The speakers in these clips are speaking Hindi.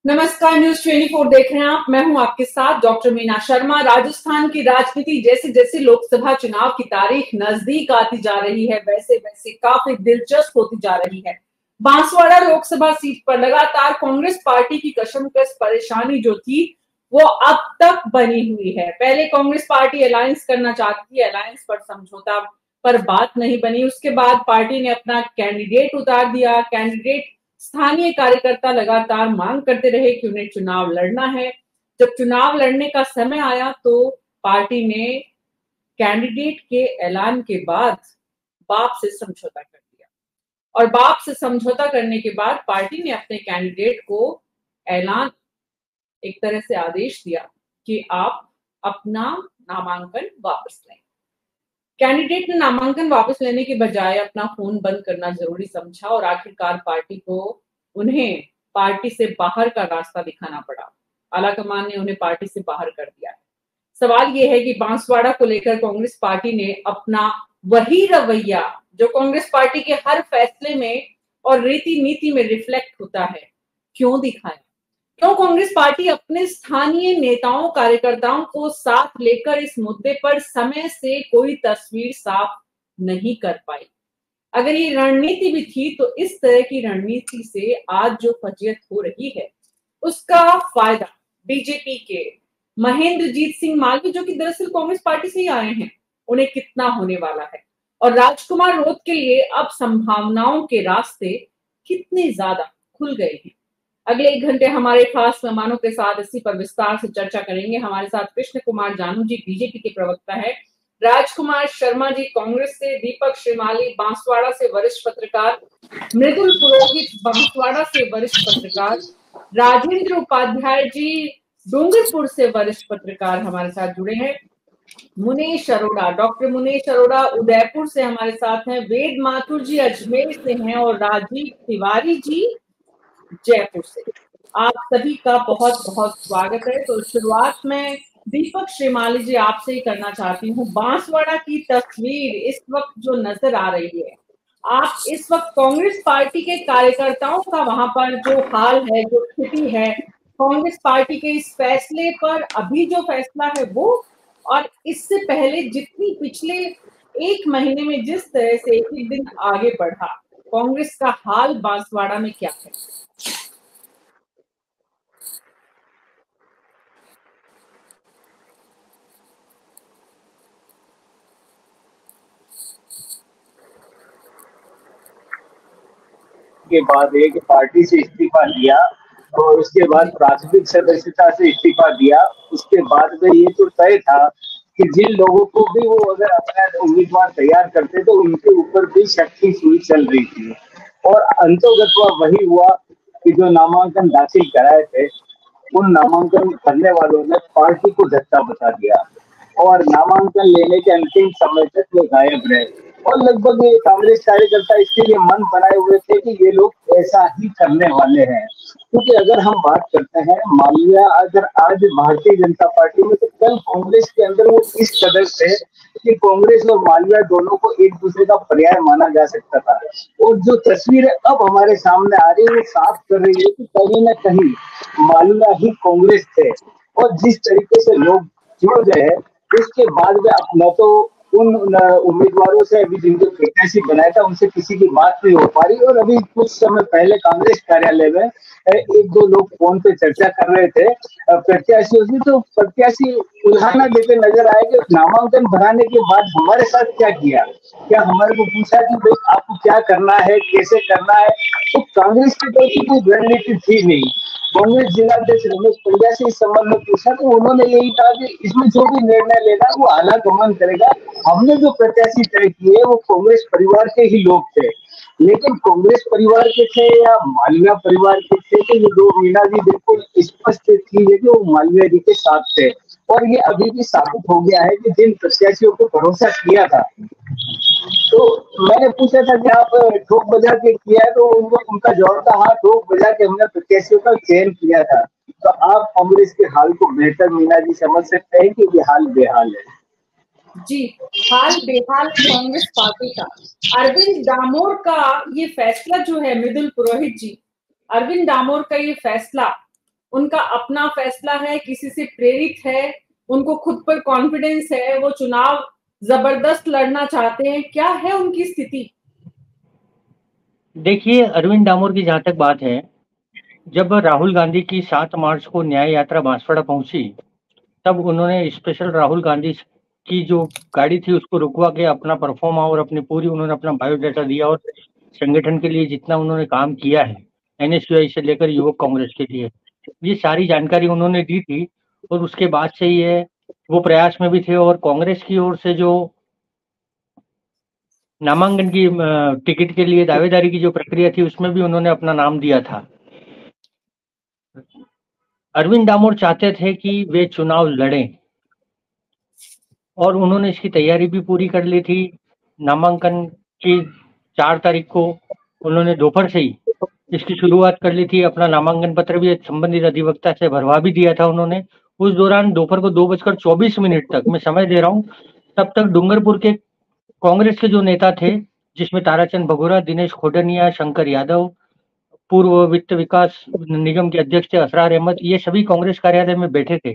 नमस्कार, न्यूज 24 देख रहे हैं आप। मैं हूं आपके साथ डॉक्टर मीना शर्मा। राजस्थान की राजनीति जैसे जैसे लोकसभा चुनाव की तारीख नजदीक आती जा रही है, वैसे वैसे काफी दिलचस्प होती जा रही है। बांसवाड़ा लोकसभा सीट पर लगातार कांग्रेस पार्टी की कशमकश परेशानी जो थी वो अब तक बनी हुई है। पहले कांग्रेस पार्टी अलायंस करना चाहती थी, अलायंस पर समझौता पर बात नहीं बनी। उसके बाद पार्टी ने अपना कैंडिडेट उतार दिया। कैंडिडेट स्थानीय कार्यकर्ता लगातार मांग करते रहे कि उन्हें चुनाव लड़ना है। जब चुनाव लड़ने का समय आया तो पार्टी ने कैंडिडेट के ऐलान के बाद बाप से समझौता कर दिया और बाप से समझौता करने के बाद पार्टी ने अपने कैंडिडेट को ऐलान एक तरह से आदेश दिया कि आप अपना नामांकन वापस लें। कैंडिडेट ने नामांकन वापस लेने के बजाय अपना फोन बंद करना जरूरी समझा और आखिरकार पार्टी को उन्हें पार्टी से बाहर का रास्ता दिखाना पड़ा। आलाकमान ने उन्हें पार्टी से बाहर कर दिया है। सवाल यह है कि बांसवाड़ा को लेकर कांग्रेस पार्टी ने अपना वही रवैया जो कांग्रेस पार्टी के हर फैसले में और रीति नीति में रिफ्लेक्ट होता है, क्यों दिखाया? क्यों कांग्रेस पार्टी अपने स्थानीय नेताओं कार्यकर्ताओं को साथ लेकर इस मुद्दे पर समय से कोई तस्वीर साफ नहीं कर पाई? अगर ये रणनीति भी थी तो इस तरह की रणनीति से आज जो फजीयत हो रही है उसका फायदा बीजेपी के महेंद्रजीत सिंह मालवीय, जो कि दरअसल कांग्रेस पार्टी से ही आए हैं, उन्हें कितना होने वाला है और राजकुमार रोध के लिए अब संभावनाओं के रास्ते कितने ज्यादा खुल गए हैं। अगले 1 घंटे हमारे खास मेहमानों के साथ इसी पर विस्तार से चर्चा करेंगे। हमारे साथ कृष्ण कुमार जानू जी बीजेपी के प्रवक्ता है, राजकुमार शर्मा जी कांग्रेस से, दीपक श्रीमाली बांसवाड़ा से वरिष्ठ पत्रकार, मृदुल पुरोहित बांसवाड़ा से वरिष्ठ पत्रकार, राजेंद्र उपाध्याय जी डूंगरपुर से वरिष्ठ पत्रकार हमारे साथ जुड़े हैं, मुनेश अरोड़ा, डॉक्टर मुनेश अरोड़ा उदयपुर से हमारे साथ हैं, वेद माथुर जी अजमेर से हैं और राजीव तिवारी जी जयपुर से। आप सभी का बहुत बहुत स्वागत है। तो शुरुआत में दीपक श्रीमाली जी आपसे ही करना चाहती हूँ। बांसवाड़ा की तस्वीर इस वक्त जो नजर आ रही है, आप इस वक्त कांग्रेस पार्टी के कार्यकर्ताओं का वहां पर जो हाल है, जो स्थिति है, कांग्रेस पार्टी के इस फैसले पर अभी जो फैसला है वो, और इससे पहले जितनी पिछले 1 महीने में जिस तरह से एक दिन आगे बढ़ा, कांग्रेस का हाल बांसवाड़ा में क्या है? के बाद एक पार्टी से इस्तीफा दिया और उसके बाद प्राथमिक सदस्यता से इस्तीफा दिया। उसके बाद में ये तो तय था कि जिन लोगों को भी वो अगर अपना उम्मीदवार तैयार करते तो उनके ऊपर भी शक की सुई चल रही थी और अंतोगत्वा वही हुआ कि जो नामांकन दाखिल कराए थे उन नामांकन भरने वालों ने पार्टी को धक्का बता दिया और नामांकन लेने के अंतिम समय तक वो गायब रहे और लगभग ये कांग्रेस कार्यकर्ता इसके लिए मन बनाए हुए थे कि ये लोग ऐसा ही करने वाले हैं। क्योंकि अगर हम बात करते हैं मालवीय अगर आज भारतीय जनता पार्टी में, तो कल कांग्रेस के अंदर वो इस कदर थे कि कांग्रेस और मालवीय दोनों को एक दूसरे का पर्याय माना जा सकता था। और जो तस्वीर अब हमारे सामने आ रही है वो साफ कर रही है कि कहीं ना कहीं मालवीय ही कांग्रेस थे और जिस तरीके से लोग जुड़ गए हैं उसके बाद में न तो उन उम्मीदवारों से अभी जिनको प्रत्याशी बनाया था उनसे किसी की बात नहीं हो पा रही और अभी कुछ समय पहले कांग्रेस कार्यालय में 1-2 लोग फोन पे चर्चा कर रहे थे प्रत्याशियों से, तो प्रत्याशी उल्हाना देते नजर आए कि नामांकन भराने के बाद हमारे साथ क्या किया, क्या हमारे को पूछा कि भाई आपको क्या करना है, कैसे करना है। तो कांग्रेस की तरफ से कोई रणनीति थी नहीं। कांग्रेस जिलाध्यक्ष रमेश पंड्या से इस संबंध में पूछा तो उन्होंने यही कहा कि इसमें जो भी निर्णय लेना वो आलाकमान करेगा। हमने जो प्रत्याशी तय किए वो कांग्रेस परिवार के ही लोग थे, लेकिन कांग्रेस परिवार के थे या मालवीय परिवार के थे, तो ये दो मीना जी बिल्कुल स्पष्ट थी कि वो मालवीय जी के साथ थे और ये अभी भी साबित हो गया है कि जिन प्रत्याशियों को भरोसा किया था, तो मैंने पूछा था कि आप ठोक बजा के किया है, तो उनका जवाब था हाँ ठोक बजा के हमने प्रत्याशियों का चयन किया था। तो आप कांग्रेस के हाल को बेहतर मीना जी समझ सकते हैं कि ये हाल बेहाल है। जी, हाल बेहाल कांग्रेस पार्टी का। अरविंद डामोर का ये फैसला जो है, मृदुल पुरोहित जी, अरविंद डामोर का ये फैसला उनका अपना फैसला है, किसी से प्रेरित है, उनको खुद पर कॉन्फिडेंस है, वो चुनाव जबरदस्त लड़ना चाहते हैं, क्या है उनकी स्थिति? देखिए, अरविंद डामोर की जहां तक बात है, जब राहुल गांधी की 7 मार्च को न्याय यात्रा बांसवाड़ा पहुंची, तब उन्होंने स्पेशल राहुल गांधी की जो गाड़ी थी उसको रुकवा के अपना परफॉर्मा और अपनी पूरी उन्होंने अपना बायोडाटा दिया और संगठन के लिए जितना उन्होंने काम किया है, एनएसयूआई से लेकर युवक कांग्रेस के लिए, ये सारी जानकारी उन्होंने दी थी। और उसके बाद से ये वो प्रयास में भी थे और कांग्रेस की ओर से जो नामांकन की टिकट के लिए दावेदारी की जो प्रक्रिया थी उसमें भी उन्होंने अपना नाम दिया था। अरविंद डामोर चाहते थे कि वे चुनाव लड़ें और उन्होंने इसकी तैयारी भी पूरी कर ली थी। नामांकन की 4 तारीख को उन्होंने दोपहर से ही इसकी शुरुआत कर ली थी। अपना नामांकन पत्र भी संबंधित अधिवक्ता से भरवा भी दिया था उन्होंने। उस दौरान दोपहर को 2:24 तक मैं समय दे रहा हूँ, तब तक डूंगरपुर के कांग्रेस के जो नेता थे, जिसमें ताराचंद भगोरा, दिनेश खोडनिया, शंकर यादव, पूर्व वित्त विकास निगम के अध्यक्ष थे असरार अहमद, ये सभी कांग्रेस कार्यालय में बैठे थे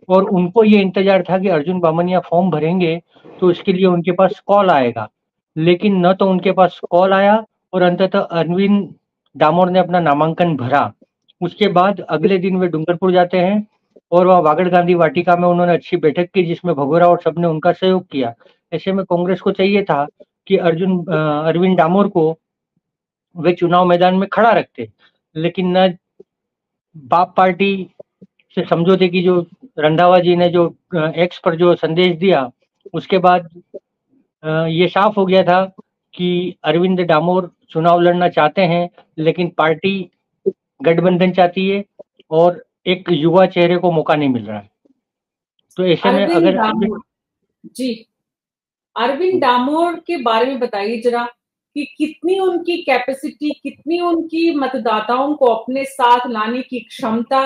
और उनको ये इंतजार था कि अर्जुन बामनिया फॉर्म भरेंगे तो इसके लिए उनके पास कॉल आएगा, लेकिन न तो उनके पास कॉल आया और अंततः अरविंद डामोर ने अपना नामांकन भरा। उसके बाद अगले दिन वे डूंगरपुर जाते हैं और वह वागड़ गांधी वाटिका में उन्होंने अच्छी बैठक की जिसमें भगोरा और सबने उनका सहयोग किया। ऐसे में कांग्रेस को चाहिए था कि अरविंद डामोर को वे चुनाव मैदान में खड़ा रखते, लेकिन न बाप पार्टी से समझौते की जो रंधावा जी ने जो एक्स पर जो संदेश दिया, उसके बाद ये साफ हो गया था कि अरविंद डामोर चुनाव लड़ना चाहते हैं, लेकिन पार्टी गठबंधन चाहती है और एक युवा चेहरे को मौका नहीं मिल रहा है। तो ऐसे में अगर अरविंद डामोर के बारे में बताइए जरा कि कितनी उनकी कैपेसिटी, कितनी उनकी मतदाताओं को अपने साथ लाने की क्षमता,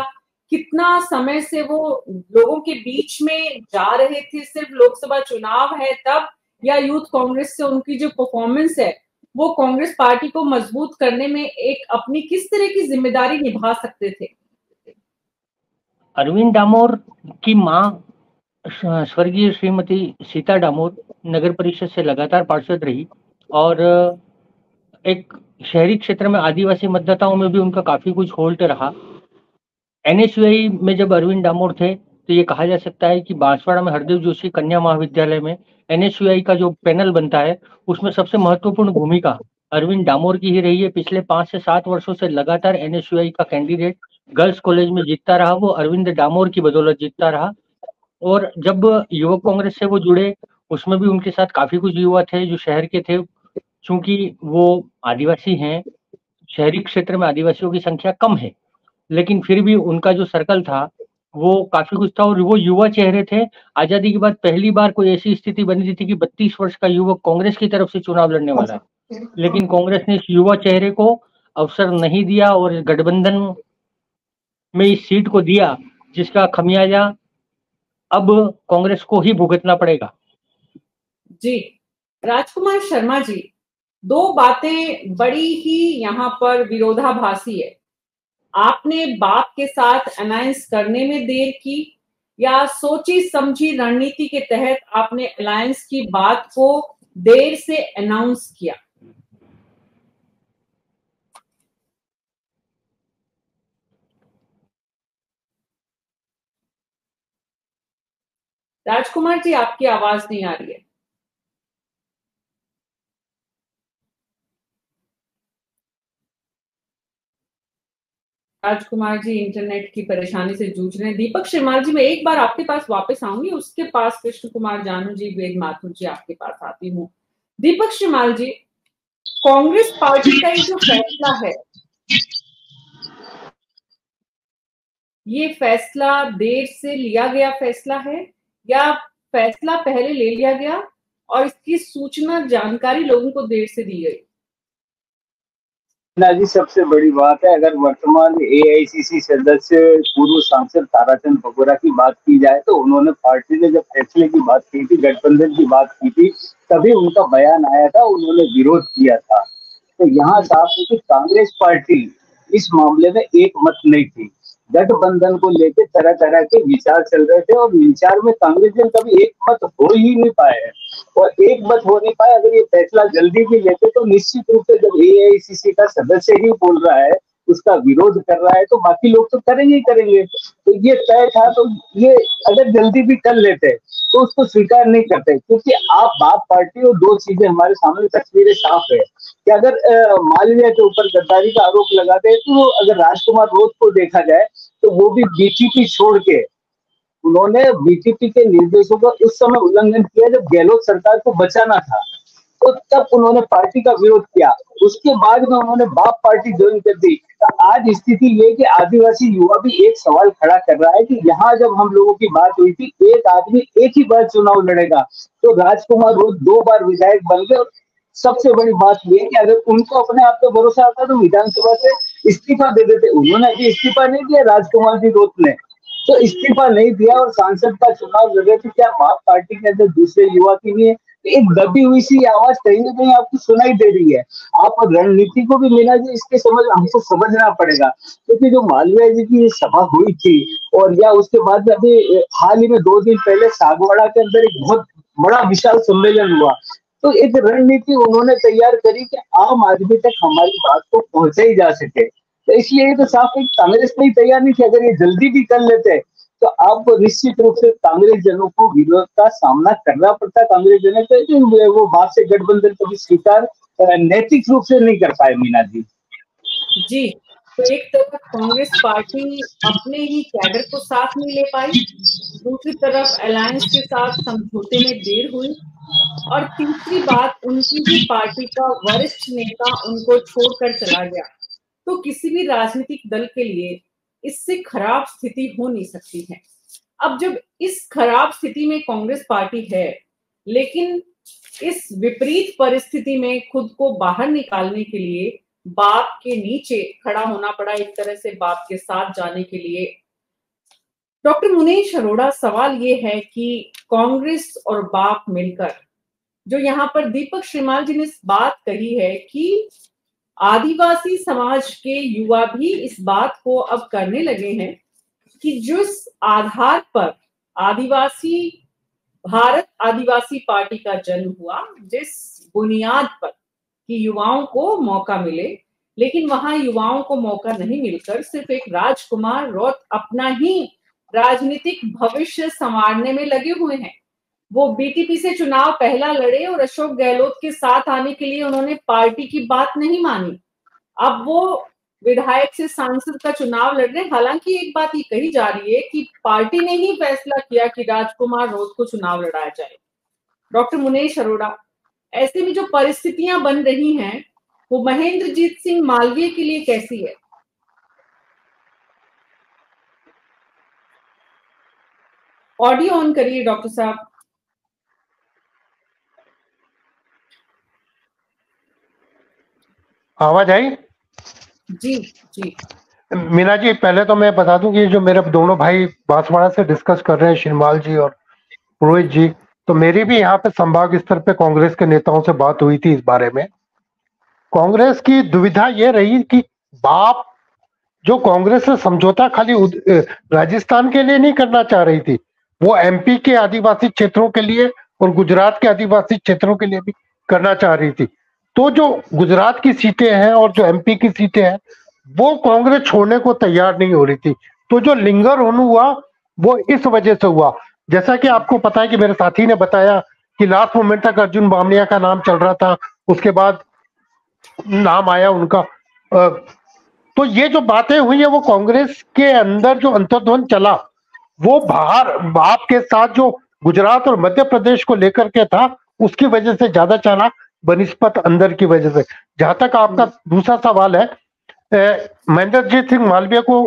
कितना समय से वो लोगों के बीच में जा रहे थे, सिर्फ लोकसभा चुनाव है तब, या यूथ कांग्रेस से उनकी जो परफॉर्मेंस है वो कांग्रेस पार्टी को मजबूत करने में एक अपनी किस तरह की जिम्मेदारी निभा सकते थे? अरविंद डामोर की मां स्वर्गीय श्रीमती सीता डामोर नगर परिषद से लगातार पार्षद रही और एक शहरी क्षेत्र में आदिवासी मतदाताओं में भी उनका काफी कुछ होल्ड रहा। एनएसयूआई में जब अरविंद डामोर थे तो ये कहा जा सकता है कि बांसवाड़ा में हरदेव जोशी कन्या महाविद्यालय में एनएसयूआई का जो पैनल बनता है उसमें सबसे महत्वपूर्ण भूमिका अरविंद डामोर की ही रही है। पिछले 5 से 7 वर्षों से लगातार एनएसयूआई का कैंडिडेट गर्ल्स कॉलेज में जीतता रहा, वो अरविंद डामोर की बदौलत जीतता रहा। और जब युवक कांग्रेस से वो जुड़े उसमें भी उनके साथ काफी कुछ युवा थे जो शहर के थे, चूंकि वो आदिवासी हैं, शहरी क्षेत्र में आदिवासियों की संख्या कम है, लेकिन फिर भी उनका जो सर्कल था वो काफी कुछ था और वो युवा चेहरे थे। आजादी के बाद पहली बार कोई ऐसी स्थिति बनी थी कि 32 वर्ष का युवक कांग्रेस की तरफ से चुनाव लड़ने वाला है, लेकिन कांग्रेस ने इस युवा चेहरे को अवसर नहीं दिया और गठबंधन में इस सीट को दिया, जिसका खमियाजा अब कांग्रेस को ही भुगतना पड़ेगा। जी राजकुमार शर्मा जी, 2 बातें बड़ी ही यहाँ पर विरोधाभासी है। आपने बाप के साथ अलायंस करने में देर की या सोची समझी रणनीति के तहत आपने अलायंस की बात को देर से अनाउंस किया? राजकुमार जी, आपकी आवाज नहीं आ रही है। राजकुमार जी इंटरनेट की परेशानी से जूझ रहे हैं। दीपक श्रीमाल जी, मैं एक बार आपके पास वापस आऊंगी, उसके पास कृष्ण कुमार जानू जी, वेद माथुर जी, आपके पास आती हूँ। दीपक श्रीमाल जी, कांग्रेस पार्टी का ये जो फैसला है, ये फैसला देर से लिया गया फैसला है या फैसला पहले ले लिया गया और इसकी सूचना जानकारी लोगों को देर से दी गई? जी सबसे बड़ी बात है, अगर वर्तमान एआईसीसी सदस्य पूर्व सांसद ताराचंद भगोरा की बात की जाए तो उन्होंने पार्टी ने जब फैसले की बात की थी, गठबंधन की बात की थी, तभी उनका बयान आया था, उन्होंने विरोध किया था। तो यहाँ साफ है कि कांग्रेस पार्टी इस मामले में एक मत नहीं थी। गठबंधन को लेकर तरह तरह के विचार चल रहे थे और विचार में कांग्रेस जन कभी एक मत हो ही नहीं पाए हैं और एक मत हो नहीं पाए। अगर ये फैसला जल्दी भी लेते तो निश्चित रूप से जब एआईसीसी का सदस्य ही बोल रहा है, उसका विरोध कर रहा है, तो बाकी लोग तो करेंगे ही करेंगे। तो ये तय था, तो ये अगर जल्दी भी कर लेते तो उसको स्वीकार नहीं करते, क्योंकि आप बाप पार्टी और दो चीजें हमारे सामने तस्वीरें साफ है कि अगर मालवीय के ऊपर गद्दारी का आरोप लगाते हैं तो अगर राजकुमार रोत को देखा जाए तो वो भी बीटीपी छोड़ के उन्होंने बीटीपी के निर्देशों का उस समय उल्लंघन किया जब गहलोत सरकार को बचाना था, तो तब उन्होंने पार्टी का विरोध किया। उसके बाद में उन्होंने बाप पार्टी ज्वाइन कर दी। तो आज स्थिति ये कि आदिवासी युवा भी एक सवाल खड़ा कर रहा है कि यहाँ जब हम लोगों की बात हुई थी एक आदमी एक ही बार चुनाव लड़ेगा, तो राजकुमार रोज 2 बार विधायक बन गए। सबसे बड़ी बात यह कि अगर उनको अपने आप पे भरोसा आता तो विधानसभा से इस्तीफा दे देते। उन्होंने अभी इस्तीफा नहीं दिया, राजकुमार जी रोत ने तो इस्तीफा नहीं दिया और सांसद का चुनाव लड़े। तो क्या बाप पार्टी के अंदर दूसरे युवा के लिए एक दबी हुई सी आवाज कहीं ना कहीं आपको सुनाई दे रही है? आप रणनीति को भी मीना जी इसके हमको समझना पड़ेगा, क्योंकि जो मालवीय जी की सभा हुई थी और या उसके बाद अभी हाल ही में 2 दिन पहले सागवाड़ा के अंदर एक बहुत बड़ा विशाल सम्मेलन हुआ, तो एक रणनीति उन्होंने तैयार करी कि आम आदमी तक हमारी बात को पहुंचाई जा सके। तो इसलिए तो साफ एक कांग्रेस में ही तैयार नहीं थी। अगर ये जल्दी भी कर लेते तो आपको निश्चित रूप से कांग्रेस जनों को विरोध का सामना करना पड़ता। कांग्रेस जनों को वो बात से गठबंधन कभी स्वीकार नैतिक रूप से नहीं कर पाए। मीना जी जी, तो एक तरफ कांग्रेस पार्टी अपने ही कैडर को साथ नहीं ले पाई, दूसरी तरफ अलायंस के साथ समझौते में देर हुई और तीसरी बात उनकी ही पार्टी का वरिष्ठ नेता उनको छोड़कर चला गया। तो किसी भी राजनीतिक दल के लिए इससे खराब स्थिति हो नहीं सकती है। अब जब इस खराब स्थिति में कांग्रेस पार्टी है, लेकिन इस विपरीत परिस्थिति में खुद को बाहर निकालने के लिए बाप के नीचे खड़ा होना पड़ा, एक तरह से बाप के साथ जाने के लिए। डॉक्टर मुनीश अरोड़ा, सवाल ये है कि कांग्रेस और बाप मिलकर, जो यहाँ पर दीपक श्रीमाल जी ने इस बात कही है कि आदिवासी समाज के युवा भी इस बात को अब करने लगे हैं कि जिस आधार पर भारत आदिवासी पार्टी का जन्म हुआ, जिस बुनियाद पर कि युवाओं को मौका मिले, लेकिन वहां युवाओं को मौका नहीं मिलकर सिर्फ एक राजकुमार रौत अपना ही राजनीतिक भविष्य संवारने में लगे हुए हैं। वो बीटीपी से चुनाव पहला लड़े और अशोक गहलोत के साथ आने के लिए उन्होंने पार्टी की बात नहीं मानी। अब वो विधायक से सांसद का चुनाव लड़ रहे हैं। हालांकि एक बात ये कही जा रही है कि पार्टी ने ही फैसला किया कि राजकुमार रोत को चुनाव लड़ाया जाए। डॉक्टर मुनीश अरोड़ा, ऐसे में जो परिस्थितियां बन रही हैं वो महेंद्रजीत सिंह मालवीय के लिए कैसी है? ऑडियो ऑन करिए डॉक्टर साहब। आवाज आई? जी जी। मीना जी, पहले तो मैं बता दूं कि जो मेरे दोनों भाई बांसवाड़ा से डिस्कस कर रहे हैं, श्रीमाल जी और रोहित जी, तो मेरी भी यहाँ पे संभाग स्तर पे कांग्रेस के नेताओं से बात हुई थी इस बारे में। कांग्रेस की दुविधा ये रही कि बाप जो कांग्रेस से समझौता खाली राजस्थान के लिए नहीं करना चाह रही थी, वो एमपी के आदिवासी क्षेत्रों के लिए और गुजरात के आदिवासी क्षेत्रों के लिए भी करना चाह रही थी। तो जो गुजरात की सीटें हैं और जो एमपी की सीटें हैं वो कांग्रेस छोड़ने को तैयार नहीं हो रही थी। तो जो लिंगर होने हुआ वो इस वजह से हुआ। जैसा कि आपको पता है कि मेरे साथी ने बताया कि लास्ट मोमेंट तक अर्जुन बामनिया का नाम चल रहा था, उसके बाद नाम आया उनका। तो ये जो बातें हुई है वो कांग्रेस के अंदर जो अंतर्द्वंद चला वो बाहर बाप के साथ जो गुजरात और मध्य प्रदेश को लेकर के था उसकी वजह से ज्यादा चला बनिस्पत अंदर की वजह से। जहां तक आपका दूसरा सवाल है महेंद्रजीत सिंह मालवीय को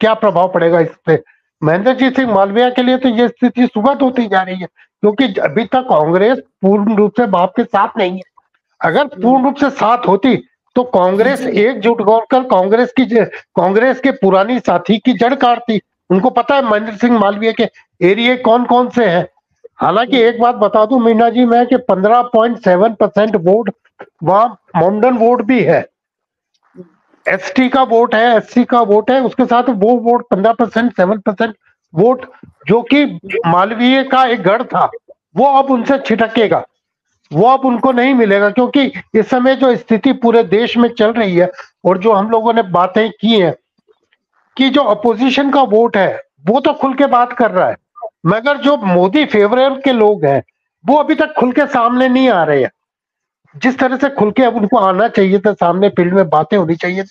क्या प्रभाव पड़ेगा इस पे, महेंद्रजीत सिंह मालवीय के लिए तो ये स्थिति सुगत होती जा रही है क्योंकि अभी तक कांग्रेस पूर्ण रूप से बाप के साथ नहीं है। अगर पूर्ण रूप से साथ होती तो कांग्रेस एकजुट होकर कांग्रेस के पुरानी साथी की जड़ काटती। उनको पता है महेंद्र सिंह मालवीय के एरिया कौन कौन से हैं। हालांकि एक बात बता दूं मीना जी मैं कि 15.7% वोट वहां माउंटेन वोट भी है। एसटी का वोट है, एससी का वोट है, उसके साथ वो वोट 15%, 7% वोट जो कि मालवीय का एक गढ़ था, वो अब उनसे छिटकेगा, वो अब उनको नहीं मिलेगा। क्योंकि इस समय जो स्थिति पूरे देश में चल रही है और जो हम लोगों ने बातें की हैं कि जो अपोजिशन का वोट है वो तो खुल के बात कर रहा है, मगर जो मोदी फेवरर के लोग हैं वो अभी तक खुल के सामने नहीं आ रहे हैं। जिस तरह से खुल के अब उनको आना चाहिए था सामने, फील्ड में बातें होनी चाहिए।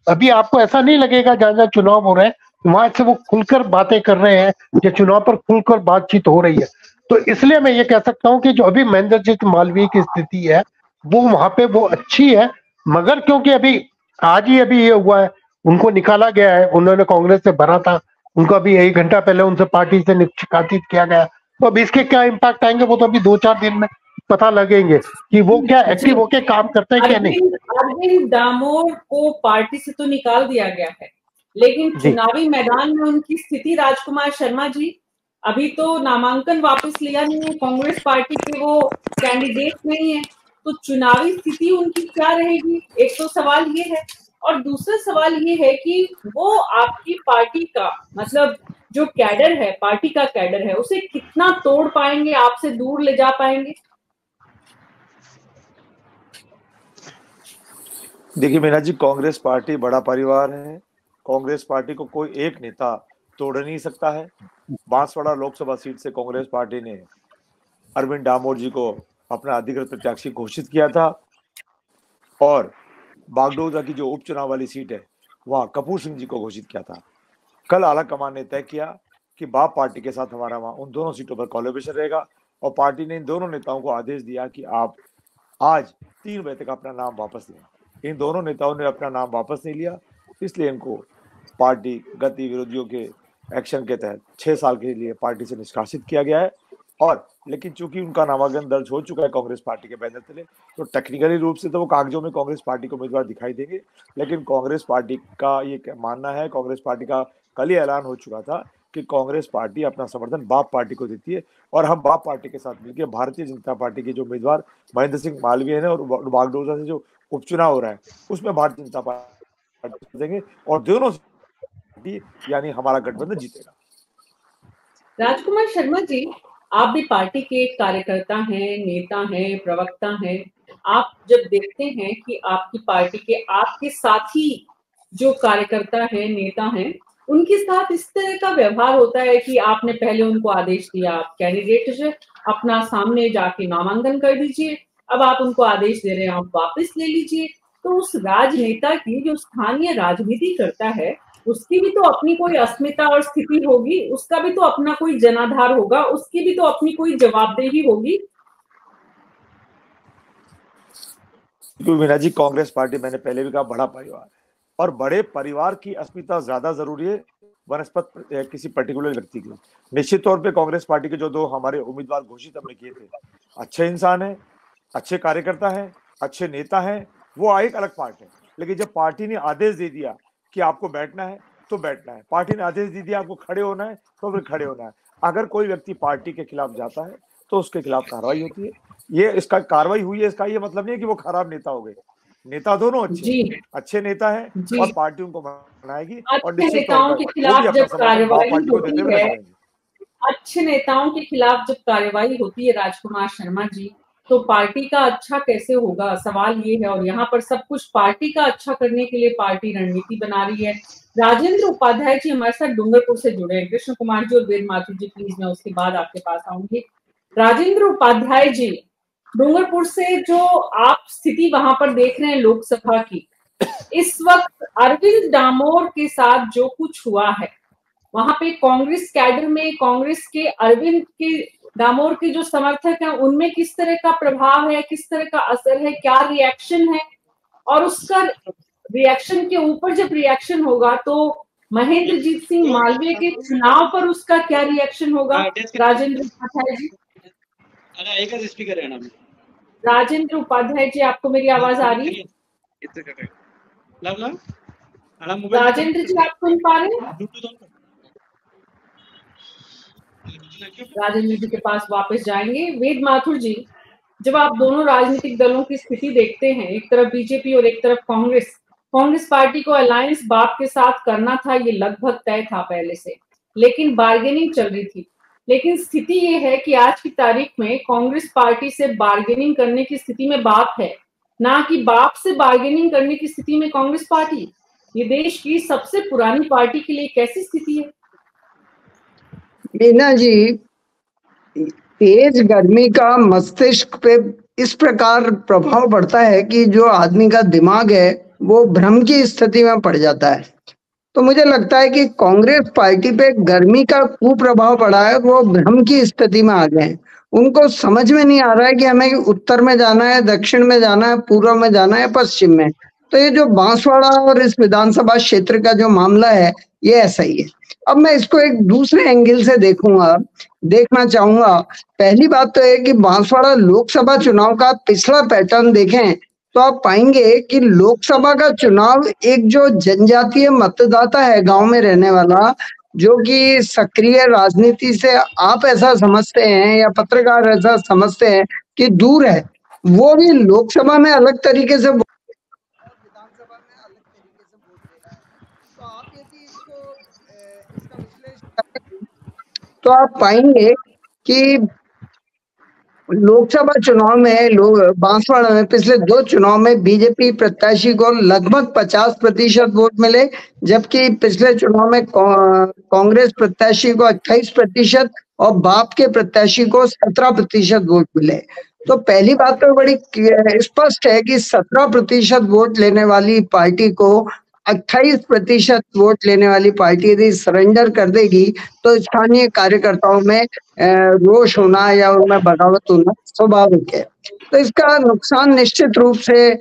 अभी आपको ऐसा नहीं लगेगा जहां जहां चुनाव हो रहे हैं वहां से वो खुलकर बातें कर रहे हैं या चुनाव पर खुलकर बातचीत हो रही है। तो इसलिए मैं ये कह सकता हूं कि जो अभी महेंद्रजीत मालवीय की स्थिति है वो वहां पे वो अच्छी है, मगर क्योंकि अभी आज ही अभी ये हुआ है, उनको निकाला गया है, उन्होंने कांग्रेस से भरा था, उनको अभी 1 घंटा पहले उनसे पार्टी से निष्कासित किया गया। तो अब इसके क्या इम्पैक्ट आएंगे वो तो अभी 2-4 दिन में पता लगेंगे कि वो क्या एक्टिव होके काम करते हैं क्या नहीं। अरविंद दामोर को पार्टी से तो निकाल दिया गया है, लेकिन चुनावी मैदान में उनकी स्थिति, राजकुमार शर्मा जी, अभी तो नामांकन वापस लिया नहीं है, कांग्रेस पार्टी के वो कैंडिडेट नहीं है, तो चुनावी स्थिति उनकी क्या रहेगी? एक तो सवाल ये है, और दूसरा सवाल ये है कि वो आपकी पार्टी का मतलब जो कैडर है, पार्टी का कैडर है, उसे कितना तोड़ पाएंगे, आपसे दूर ले जा पाएंगे? देखिए मीना जी, कांग्रेस पार्टी बड़ा परिवार है। कांग्रेस पार्टी को कोई एक नेता तोड़ नहीं सकता है। बांसवाड़ा लोकसभा सीट से कांग्रेस पार्टी ने अरविंद दामोर जी को अपना अधिकृत प्रत्याशी घोषित किया था, और बागडोगरा की जो उपचुनाव वाली सीट है वहां कपूर सिंह जी को घोषित किया था। कल आला कमान ने तय किया कि बाप पार्टी के साथ हमारा वहां उन दोनों सीटों पर कोलैबोरेशन रहेगा, और पार्टी ने इन दोनों नेताओं को आदेश दिया कि आप आज 3 बजे तक अपना नाम वापस लें। इन दोनों नेताओं ने अपना नाम वापस नहीं लिया, इसलिए इनको पार्टी गति विरोधियों के एक्शन के तहत 6 साल के लिए पार्टी से निष्कासित किया गया है। और लेकिन चूंकि उनका नामांकन दर्ज हो चुका है कांग्रेस पार्टी के बैनर तले, तो टेक्निकली रूप से तो वो कागजों में कांग्रेस पार्टी को उम्मीदवार दिखाई देंगे। लेकिन कांग्रेस पार्टी का ये मानना है, कांग्रेस पार्टी का कल ही ऐलान हो चुका था कि कांग्रेस पार्टी अपना समर्थन बाप पार्टी को देती है, और हम बाप पार्टी के साथ मिलकर भारतीय जनता पार्टी के जो उम्मीदवार महेंद्र सिंह मालवीय है और बागडोगरा से जो उपचुनाव हो रहा है उसमें भारतीय जनता पार्टी देंगे, और दोनों यानी हमारा गठबंधन जीतेगा। राजकुमार शर्मा जी, आप भी पार्टी के एक कार्यकर्ता हैं, नेता हैं, प्रवक्ता हैं। आप जब देखते हैं कि आपकी पार्टी के आपके साथी जो कार्यकर्ता हैं, नेता हैं, उनके साथ इस तरह का व्यवहार होता है कि आपने पहले उनको आदेश दिया आप कैंडिडेट से अपना सामने जाके नामांकन कर दीजिए, अब आप उनको आदेश दे रहे हैं आप वापस ले लीजिए, तो उस राजनेता की जो स्थानीय राजनीति करता है उसकी भी तो अपनी कोई अस्मिता और स्थिति होगी, उसका भी तो अपना कोई जनाधार होगा, उसकी भी तो अपनी कोई जवाबदेही होगी। मीना जी, कांग्रेस पार्टी मैंने पहले भी कहा बड़ा परिवार है, और बड़े परिवार की अस्मिता ज्यादा जरूरी है वनस्पत किसी पर्टिकुलर व्यक्ति की। निश्चित तौर पे कांग्रेस पार्टी के जो 2 हमारे उम्मीदवार घोषित हमने किए थे, अच्छे इंसान है, अच्छे कार्यकर्ता है, अच्छे नेता है, वो एक अलग पार्ट है। लेकिन जब पार्टी ने आदेश दे दिया कि आपको बैठना है तो बैठना है, पार्टी ने आदेश दे दिया आपको खड़े होना है तो फिर खड़े होना है। अगर कोई व्यक्ति पार्टी के खिलाफ जाता है तो उसके खिलाफ कार्रवाई होती है। ये इसका कार्रवाई हुई है, इसका ये मतलब नहीं है कि वो खराब नेता हो गए। नेता दोनों अच्छे नेता है और पार्टी उनको बनाएगी, और नेताओं के खिलाफ जब कार्रवाई होती है, अच्छे नेताओं के खिलाफ जब कार्रवाई होती है राजकुमार शर्मा जी, तो पार्टी का अच्छा कैसे होगा, सवाल ये है। और यहाँ पर सब कुछ पार्टी का अच्छा करने के लिए पार्टी रणनीति बना रही है। राजेंद्र उपाध्याय जी हमारे साथ डूंगरपुर से जुड़े हैं, कृष्ण कुमार जी और वेद माथुर जी, प्लीज मैं उसके बाद आपके पास आऊंगी। राजेंद्र उपाध्याय जी, डूंगरपुर से जो आप स्थिति वहां पर देख रहे हैं लोकसभा की, इस वक्त अरविंद दामोर के साथ जो कुछ हुआ है वहां पे कांग्रेस कैडर में, कांग्रेस के अरविंद के दामोर के जो समर्थक हैं उनमें किस तरह का प्रभाव है, किस तरह का असर है, क्या रिएक्शन है, और उसका रिएक्शन के ऊपर जब रिएक्शन होगा तो महेंद्रजीत सिंह मालवीय के चुनाव पर उसका क्या रिएक्शन होगा? राजेंद्र उपाध्याय जी, स्पीकर है ना, राजेंद्र उपाध्याय जी, आपको मेरी आवाज आ रही है? राजेंद्र जी, आप सुन पा रहे हैं? राजेंद्र जी के पास वापस जाएंगे। वेद माथुर जी, जब आप दोनों राजनीतिक दलों की स्थिति देखते हैं, एक तरफ बीजेपी और एक तरफ कांग्रेस, कांग्रेस पार्टी को अलायंस बाप के साथ करना था, ये लगभग तय था पहले से, लेकिन बार्गेनिंग चल रही थी। लेकिन स्थिति ये है कि आज की तारीख में कांग्रेस पार्टी से बार्गेनिंग करने की स्थिति में बाप है, ना कि बाप से बार्गेनिंग करने की स्थिति में कांग्रेस पार्टी। ये देश की सबसे पुरानी पार्टी के लिए कैसी स्थिति है? मीना जी, तेज गर्मी का मस्तिष्क पे इस प्रकार प्रभाव पड़ता है कि जो आदमी का दिमाग है वो भ्रम की स्थिति में पड़ जाता है। तो मुझे लगता है कि कांग्रेस पार्टी पे गर्मी का कुप्रभाव पड़ा है, वो भ्रम की स्थिति में आ गए हैं। उनको समझ में नहीं आ रहा है कि हमें उत्तर में जाना है, दक्षिण में जाना है, पूर्व में जाना है, पश्चिम में। तो ये जो बांसवाड़ा और इस विधानसभा क्षेत्र का जो मामला है ये ऐसा ही है। अब मैं इसको एक दूसरे एंगल से देखना चाहूंगा। पहली बात तो है कि बांसवाड़ा लोकसभा चुनाव का पिछला पैटर्न देखें तो आप पाएंगे कि लोकसभा का चुनाव एक जो जनजातीय मतदाता है, गांव में रहने वाला, जो कि सक्रिय राजनीति से आप ऐसा समझते हैं या पत्रकार ऐसा समझते हैं कि दूर है, वो भी लोकसभा में अलग तरीके से विधानसभा में अलग तरीके से वोट दे रहा है। तो आप यदि इसका विश्लेषण करें तो आप पाएंगे कि लोकसभा चुनाव में बांसवाड़ा में पिछले 2 चुनाव में बीजेपी प्रत्याशी को लगभग 50% वोट मिले, जबकि पिछले चुनाव में कांग्रेस प्रत्याशी को 28% और बाप के प्रत्याशी को 17% वोट मिले। तो पहली बात तो बड़ी स्पष्ट है कि 17% वोट लेने वाली पार्टी को 28% वोट लेने वाली पार्टी यदि सरेंडर कर देगी तो स्थानीय कार्यकर्ताओं में रोष होना या उनमें बगावत होना स्वाभाविक है। तो इसका नुकसान निश्चित रूप से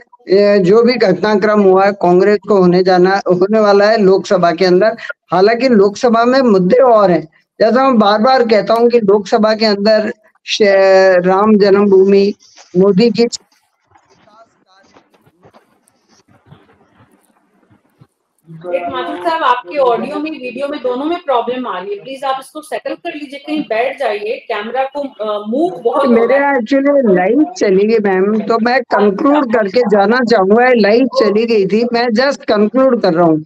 जो भी घटनाक्रम हुआ है कांग्रेस को होने वाला है लोकसभा के अंदर। हालांकि लोकसभा में मुद्दे और हैं, जैसा मैं बार बार कहता हूं कि लोकसभा के अंदर राम जन्मभूमि, मोदी की माथुर साहब, आपके ऑडियो में वीडियो में दोनों में प्रॉब्लम आ रही है, प्लीज आप इसको सेटल कर लीजिए, कहीं बैठ जाइए, कैमरा को मूव बहुत मेरे एक्चुअली लाइव चली गई मैम, तो मैं कंक्लूड करके जाना चाहूंगा। लाइव चली गई थी, मैं जस्ट कंक्लूड कर रहा हूँ।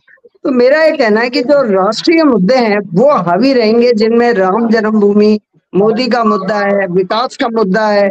तो मेरा ये कहना है कि जो राष्ट्रीय मुद्दे हैं वो हावी रहेंगे, जिनमें राम जन्मभूमि, मोदी का मुद्दा है, विकास का मुद्दा है,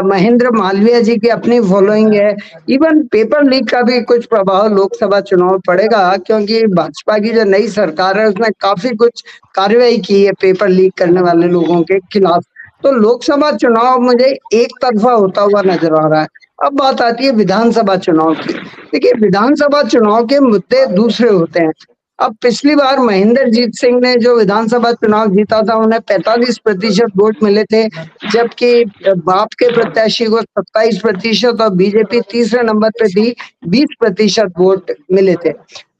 महेंद्र मालवीय जी की अपनी फॉलोइंग है, इवन पेपर लीक का भी कुछ प्रभाव लोकसभा चुनाव पड़ेगा, क्योंकि भाजपा की जो नई सरकार है उसने काफी कुछ कार्रवाई की है पेपर लीक करने वाले लोगों के खिलाफ। तो लोकसभा चुनाव मुझे एक तरफा होता हुआ नजर आ रहा है। अब बात आती है विधानसभा चुनाव की। देखिए, विधानसभा चुनाव के मुद्दे दूसरे होते हैं। अब पिछली बार महेंद्रजीत सिंह ने जो विधानसभा चुनाव जीता था उन्हें 45% वोट मिले थे, जबकि बाप के प्रत्याशी को 27% और बीजेपी तीसरे नंबर पे थी, 20% वोट मिले थे।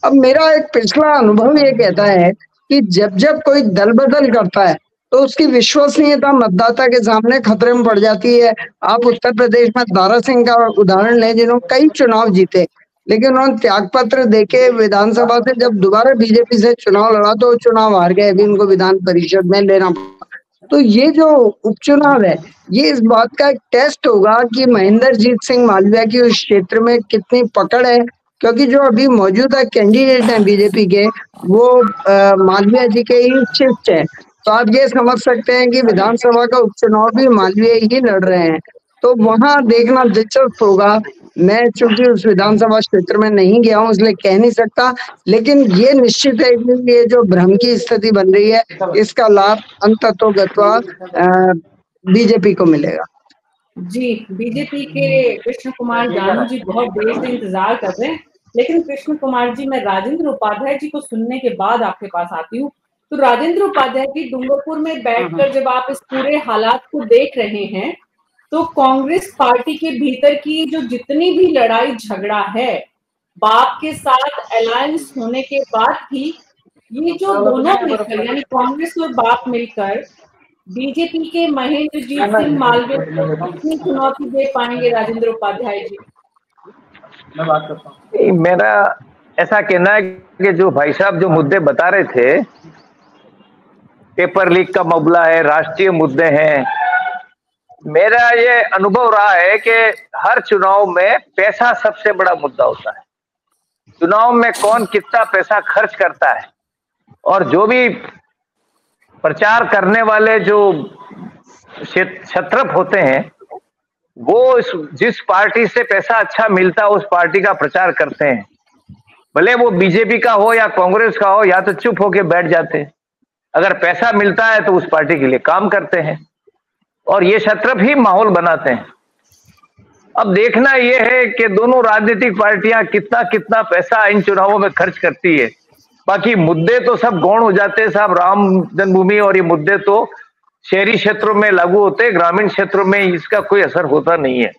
अब मेरा एक पिछला अनुभव ये कहता है कि जब जब कोई दल बदल करता है तो उसकी विश्वसनीयता मतदाता के सामने खतरे में पड़ जाती है। आप उत्तर प्रदेश में दारा सिंह का उदाहरण लें, जिन्होंने कई चुनाव जीते, लेकिन उन्होंने त्याग पत्र देके विधानसभा से जब दोबारा बीजेपी से चुनाव लड़ा तो चुनाव हार गए, अभी उनको विधान परिषद में लेना पड़ा। तो ये जो उपचुनाव है ये इस बात का एक टेस्ट होगा कि महेंद्रजीत सिंह मालवीय की उस क्षेत्र में कितनी पकड़ है, क्योंकि जो अभी मौजूदा कैंडिडेट हैं बीजेपी के वो मालवीय जी के ही शिष्य हैं। तो आप ये समझ सकते हैं कि विधानसभा का उपचुनाव भी मालवीय ही लड़ रहे हैं, तो वहां देखना दिलचस्प होगा। मैं चूंकि उस विधानसभा क्षेत्र में नहीं गया हूं इसलिए कह नहीं सकता, लेकिन ये निश्चित है कि ये जो भ्रम की स्थिति बन रही है इसका लाभ अंततोगत्वा बीजेपी को मिलेगा। जी, बीजेपी के कृष्ण कुमार जानू जी बहुत देर से इंतजार कर रहे हैं, लेकिन कृष्ण कुमार जी, मैं राजेंद्र उपाध्याय जी को सुनने के बाद आपके पास आती हूँ। तो राजेंद्र उपाध्याय जी, डूंगरपुर में बैठकर जब आप इस पूरे हालात को देख रहे हैं तो कांग्रेस पार्टी के भीतर की जो जितनी भी लड़ाई झगड़ा है बाप के साथ अलायंस होने के बाद भी, ये जो दोनों मिलकर यानी कांग्रेस और बाप मिलकर बीजेपी के महेंद्रजीत सिंह मालवीय को कितनी चुनौती दे पाएंगे राजेंद्र उपाध्याय जी? मैं बात करता हूँ। मेरा ऐसा कहना है कि जो भाई साहब जो मुद्दे बता रहे थे, पेपर लीक का मामला है, राष्ट्रीय मुद्दे हैं, मेरा ये अनुभव रहा है कि हर चुनाव में पैसा सबसे बड़ा मुद्दा होता है। चुनाव में कौन कितना पैसा खर्च करता है, और जो भी प्रचार करने वाले जो क्षत्रप होते हैं वो जिस पार्टी से पैसा अच्छा मिलता है उस पार्टी का प्रचार करते हैं, भले वो बीजेपी का हो या कांग्रेस का हो, या तो चुप होके बैठ जाते हैं। अगर पैसा मिलता है तो उस पार्टी के लिए काम करते हैं, और ये क्षत्रप ही माहौल बनाते हैं। अब देखना यह है कि दोनों राजनीतिक पार्टियां कितना कितना पैसा इन चुनावों में खर्च करती है। बाकी मुद्दे तो सब गौण हो जाते हैं साहब, राम जन्मभूमि और ये मुद्दे तो शहरी क्षेत्रों में लागू होते हैं, ग्रामीण क्षेत्रों में इसका कोई असर होता नहीं है।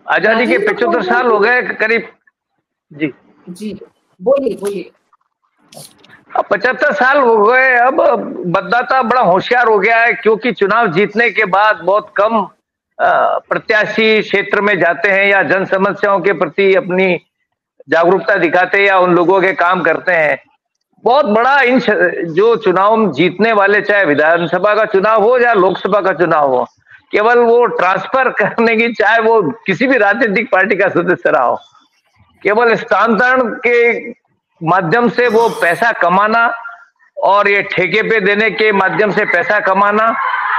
आजादी के 75 साल हो गए करीब। जी बोलिए। अब 75 साल हो गए, अब मतदाता बड़ा होशियार हो गया है, क्योंकि चुनाव जीतने के बाद बहुत कम प्रत्याशी क्षेत्र में जाते हैं या जन समस्याओं के प्रति अपनी जागरूकता दिखाते हैं या उन लोगों के काम करते हैं। बहुत बड़ा इन जो चुनाव जीतने वाले, चाहे विधानसभा का चुनाव हो या लोकसभा का चुनाव हो, केवल वो ट्रांसफर करने की, चाहे वो किसी भी राजनीतिक पार्टी का सदस्य रहा हो, केवल स्थानांतरण के माध्यम से वो पैसा कमाना और ये ठेके पे देने के माध्यम से पैसा कमाना,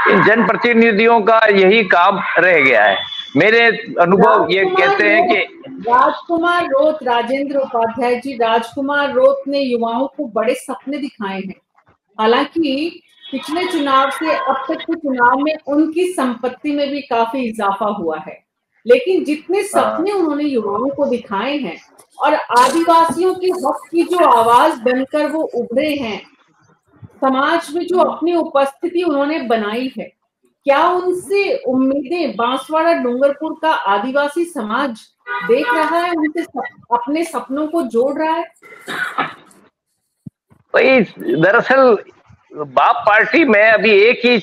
इन जनप्रतिनिधियों का यही काम रह गया है। मेरे अनुभव ये कहते हैं कि राजकुमार रोत, राजेंद्र उपाध्याय जी, राजकुमार रोत ने युवाओं को बड़े सपने दिखाए हैं। हालांकि पिछले चुनाव से अब तक के चुनाव में उनकी संपत्ति में भी काफी इजाफा हुआ है, लेकिन जितने सपने उन्होंने युवाओं को दिखाए हैं और आदिवासियों के हक की जो आवाज बनकर वो उभरे हैं, समाज में जो अपनी उपस्थिति उन्होंने बनाई है, क्या उनसे उम्मीदें बांसवाड़ा डूंगरपुर का आदिवासी समाज देख रहा है, उनसे अपने सपनों को जोड़ रहा है? भाई दरअसल बाप पार्टी में अभी एक ही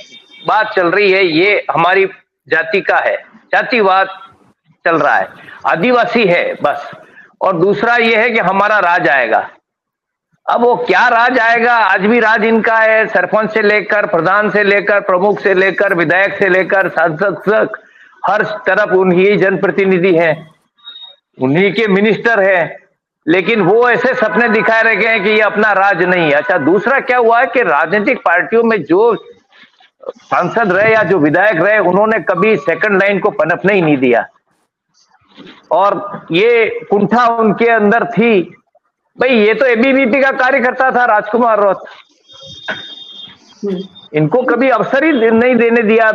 बात चल रही है, ये हमारी जाति का है, जातिवाद चल रहा है, आदिवासी है बस। और दूसरा ये है कि हमारा राज आएगा। अब वो क्या राज आएगा, आज भी राज इनका है, सरपंच से लेकर प्रधान से लेकर प्रमुख से लेकर विधायक से लेकर सांसद तक हर तरफ उन्हीं जनप्रतिनिधि हैं, उन्हीं के मिनिस्टर हैं, लेकिन वो ऐसे सपने दिखाए रह गए हैं कि ये अपना राज नहीं है। अच्छा, दूसरा क्या हुआ है कि राजनीतिक पार्टियों में जो सांसद रहे या जो विधायक रहे, उन्होंने कभी सेकंड लाइन को पनपने ही नहीं दिया, और ये कुंठा उनके अंदर थी। भाई ये तो एबीवीपी का कार्यकर्ता था राजकुमार रोत, इनको कभी अवसर ही नहीं देने दिया।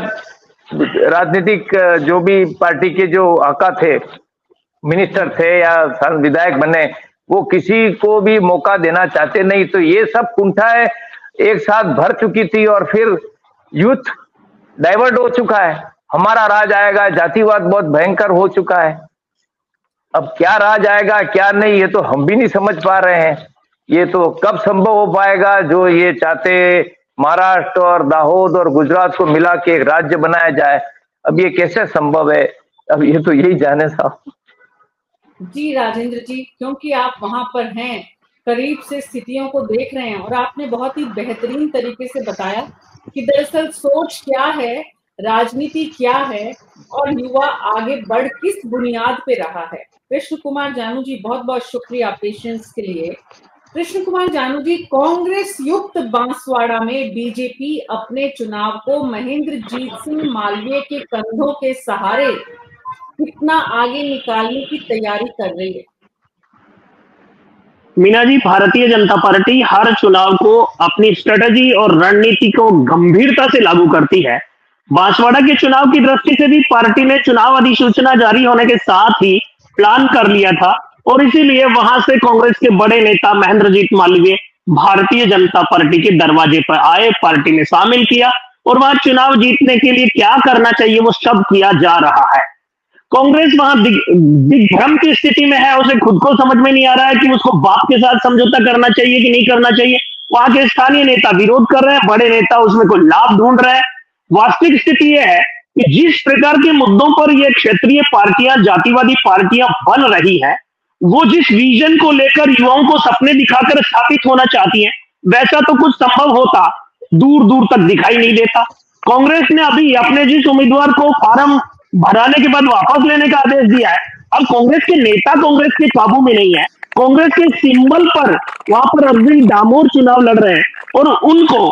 राजनीतिक जो भी पार्टी के जो आका थे, मिनिस्टर थे या विधायक बने, वो किसी को भी मौका देना चाहते नहीं। तो ये सब कुंठाएं एक साथ भर चुकी थी और फिर यूथ डाइवर्ट हो चुका है। हमारा राज आएगा, जातिवाद बहुत भयंकर हो चुका है। अब क्या राज आएगा क्या नहीं, ये तो हम भी नहीं समझ पा रहे हैं। ये तो कब संभव हो पाएगा, जो ये चाहते महाराष्ट्र और दाहोद और गुजरात को मिला के एक राज्य बनाया जाए, अब ये कैसे संभव है, अब ये तो यही जाने साहब। जी राजेंद्र जी, क्योंकि आप वहां पर हैं, करीब से स्थितियों को देख रहे हैं, और आपने बहुत ही बेहतरीन तरीके से बताया कि दरअसल सोच क्या है, राजनीति क्या है और युवा आगे बढ़ किस बुनियाद पे रहा है। कृष्ण कुमार जानू जी, बहुत बहुत शुक्रिया पेशेंस के लिए। कृष्ण कुमार जानू जी, कांग्रेस युक्त बांसवाड़ा में बीजेपी अपने चुनाव को महेंद्रजीत सिंह मालवीय के कंधों के सहारे कितना आगे निकालने की तैयारी कर रही है? मीना जी, भारतीय जनता पार्टी हर चुनाव को अपनी स्ट्रेटजी और रणनीति को गंभीरता से लागू करती है। बांसवाड़ा के चुनाव की दृष्टि से भी पार्टी ने चुनाव अधिसूचना जारी होने के साथ ही प्लान कर लिया था, और इसीलिए वहां से कांग्रेस के बड़े नेता महेंद्रजीत मालवीय भारतीय जनता पार्टी के दरवाजे पर आए, पार्टी में शामिल किया, और वहां चुनाव जीतने के लिए क्या करना चाहिए वो सब किया जा रहा है। कांग्रेस वहां दिग्भ्रम की स्थिति में है, उसे खुद को समझ में नहीं आ रहा है कि उसको बाप के साथ समझौता करना चाहिए कि नहीं करना चाहिए। वहां के स्थानीय नेता विरोध कर रहे हैं, बड़े नेता उसमें कोई लाभ ढूंढ रहे हैं। वास्तविक स्थिति यह है कि जिस प्रकार के मुद्दों पर ये क्षेत्रीय पार्टियां, जातिवादी पार्टियां बन रही हैं, वो जिस विजन को लेकर युवाओं को सपने दिखाकर स्थापित होना चाहती हैं, वैसा तो कुछ संभव होता दूर दूर तक दिखाई नहीं देता। कांग्रेस ने अभी अपने जिस उम्मीदवार को फार्म भराने के बाद वापस लेने का आदेश दिया है, अब कांग्रेस के नेता कांग्रेस के काबू में नहीं है, कांग्रेस के सिंबल पर वहां पर अरविंद डामोर चुनाव लड़ रहे हैं और उनको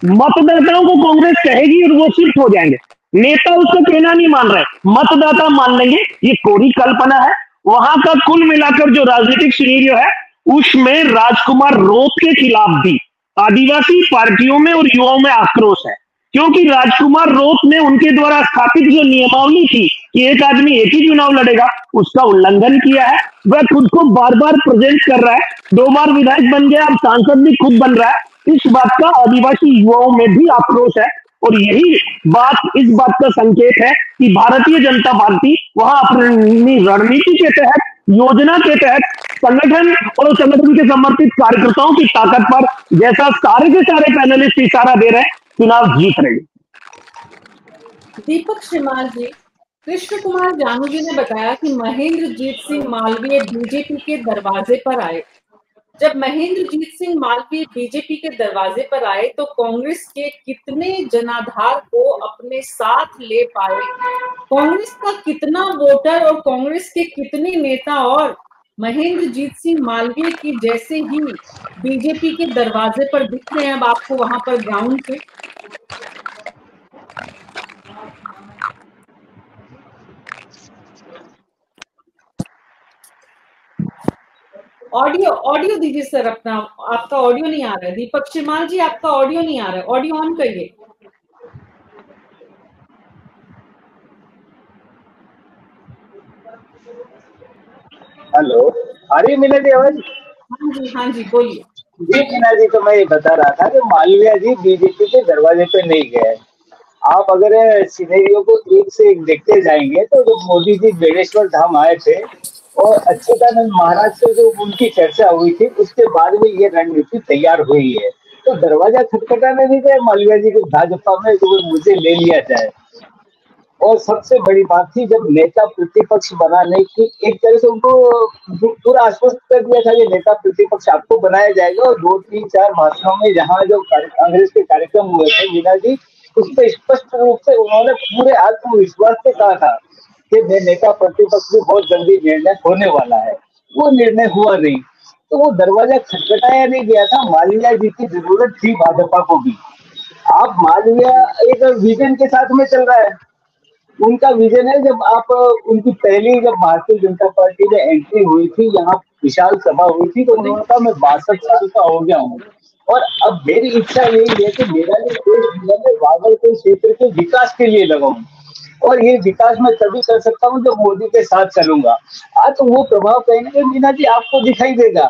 मतदाताओं को कांग्रेस कहेगी और वो शिफ्ट हो जाएंगे। नेता उसका कहना नहीं मान रहे, मतदाता मान लेंगे, ये कोरी कल्पना है। वहां का कुल मिलाकर जो राजनीतिक सिनेरियो है उसमें राजकुमार रोत के खिलाफ भी आदिवासी पार्टियों में और युवाओं में आक्रोश है, क्योंकि राजकुमार रोत ने उनके द्वारा स्थापित जो नियमावली थी कि एक आदमी एक ही चुनाव लड़ेगा, उसका उल्लंघन किया है। वह खुद को बार बार प्रेजेंट कर रहा है, 2 बार विधायक बन गया, अब सांसद भी खुद बन रहा है। इस बात का आदिवासी युवाओं में भी आक्रोश है और यही बात इस बात का संकेत है कि भारतीय जनता पार्टी वहां अपनी रणनीति के तहत, योजना के तहत, संगठन और संगठन के समर्थित कार्यकर्ताओं की ताकत पर, जैसा सारे के सारे पैनलिस्ट इशारा दे रहे हैं, चुनाव जीत रहे हैं। दीपक श्रीमाल जी, कृष्ण कुमार जानू जी ने बताया कि महेंद्रजीत सिंह मालवीय बीजेपी के दरवाजे पर आए। जब महेंद्रजीत सिंह मालवीय बीजेपी के दरवाजे पर आए तो कांग्रेस के कितने जनाधार को अपने साथ ले पाए, कांग्रेस का कितना वोटर और कांग्रेस के कितने नेता और महेंद्रजीत सिंह मालवीय की जैसे ही बीजेपी के दरवाजे पर दिख रहे हैं अब आपको वहां पर ग्राउंड पे। ऑडियो दीजिए सर अपना, आपका ऑडियो नहीं आ रहा है। दीपक श्रीमाल जी आपका ऑडियो नहीं आ रहा है, ऑडियो ऑन करिए। हेलो, आ रही है मीना जी आवाज? हाँ जी बोलिए। जी मीना जी, तो मैं ये बता रहा था कि मालवीय जी बीजेपी के दरवाजे पे नहीं गए। आप अगर सिनेरियो को एक से एक देखते जाएंगे तो जब मोदी जी बेड़ेश्वर धाम आए थे और अच्युतानंद महाराज से जो उनकी चर्चा हुई थी, उसके बाद में ये रणनीति तैयार हुई है। तो दरवाजा खटखटाने नहीं गए मालवीय जी को भाजपा में तो मुझे ले लिया जाए। और सबसे बड़ी बात थी जब नेता प्रतिपक्ष बनाने की, एक तरह से उनको पूरा आश्वस्त कर दिया था कि नेता प्रतिपक्ष आपको बनाया जाएगा। और 2, 3, 4 भाषणों में जहाँ जो कांग्रेस के कार्यक्रम हुए थे मीना जी, उसमें स्पष्ट रूप से उन्होंने पूरे आत्मविश्वास से कहा था कि मैं नेता प्रतिपक्ष भी बहुत जल्दी निर्णय होने वाला है। वो निर्णय हुआ नहीं, तो वो दरवाजा खटखटाया नहीं गया था। मालवीय जी की जरूरत थी भाजपा को भी। आप मालवीय एक विजन के साथ में चल रहा है, उनका विजन है। जब आप उनकी पहली जब भारतीय जनता पार्टी में एंट्री हुई थी, यहाँ विशाल सभा हुई थी, तो उन्होंने कहा मैं 62 साल का हो गया हूँ और अब मेरी इच्छा यही है कि मेरा जो देश है भागलपुर क्षेत्र के विकास के लिए लगाऊं और ये विकास मैं तभी कर सकता हूँ जब मोदी के साथ चलूंगा। आज तो वो प्रभाव कहीं ना कहीं मीना जी आपको दिखाई देगा।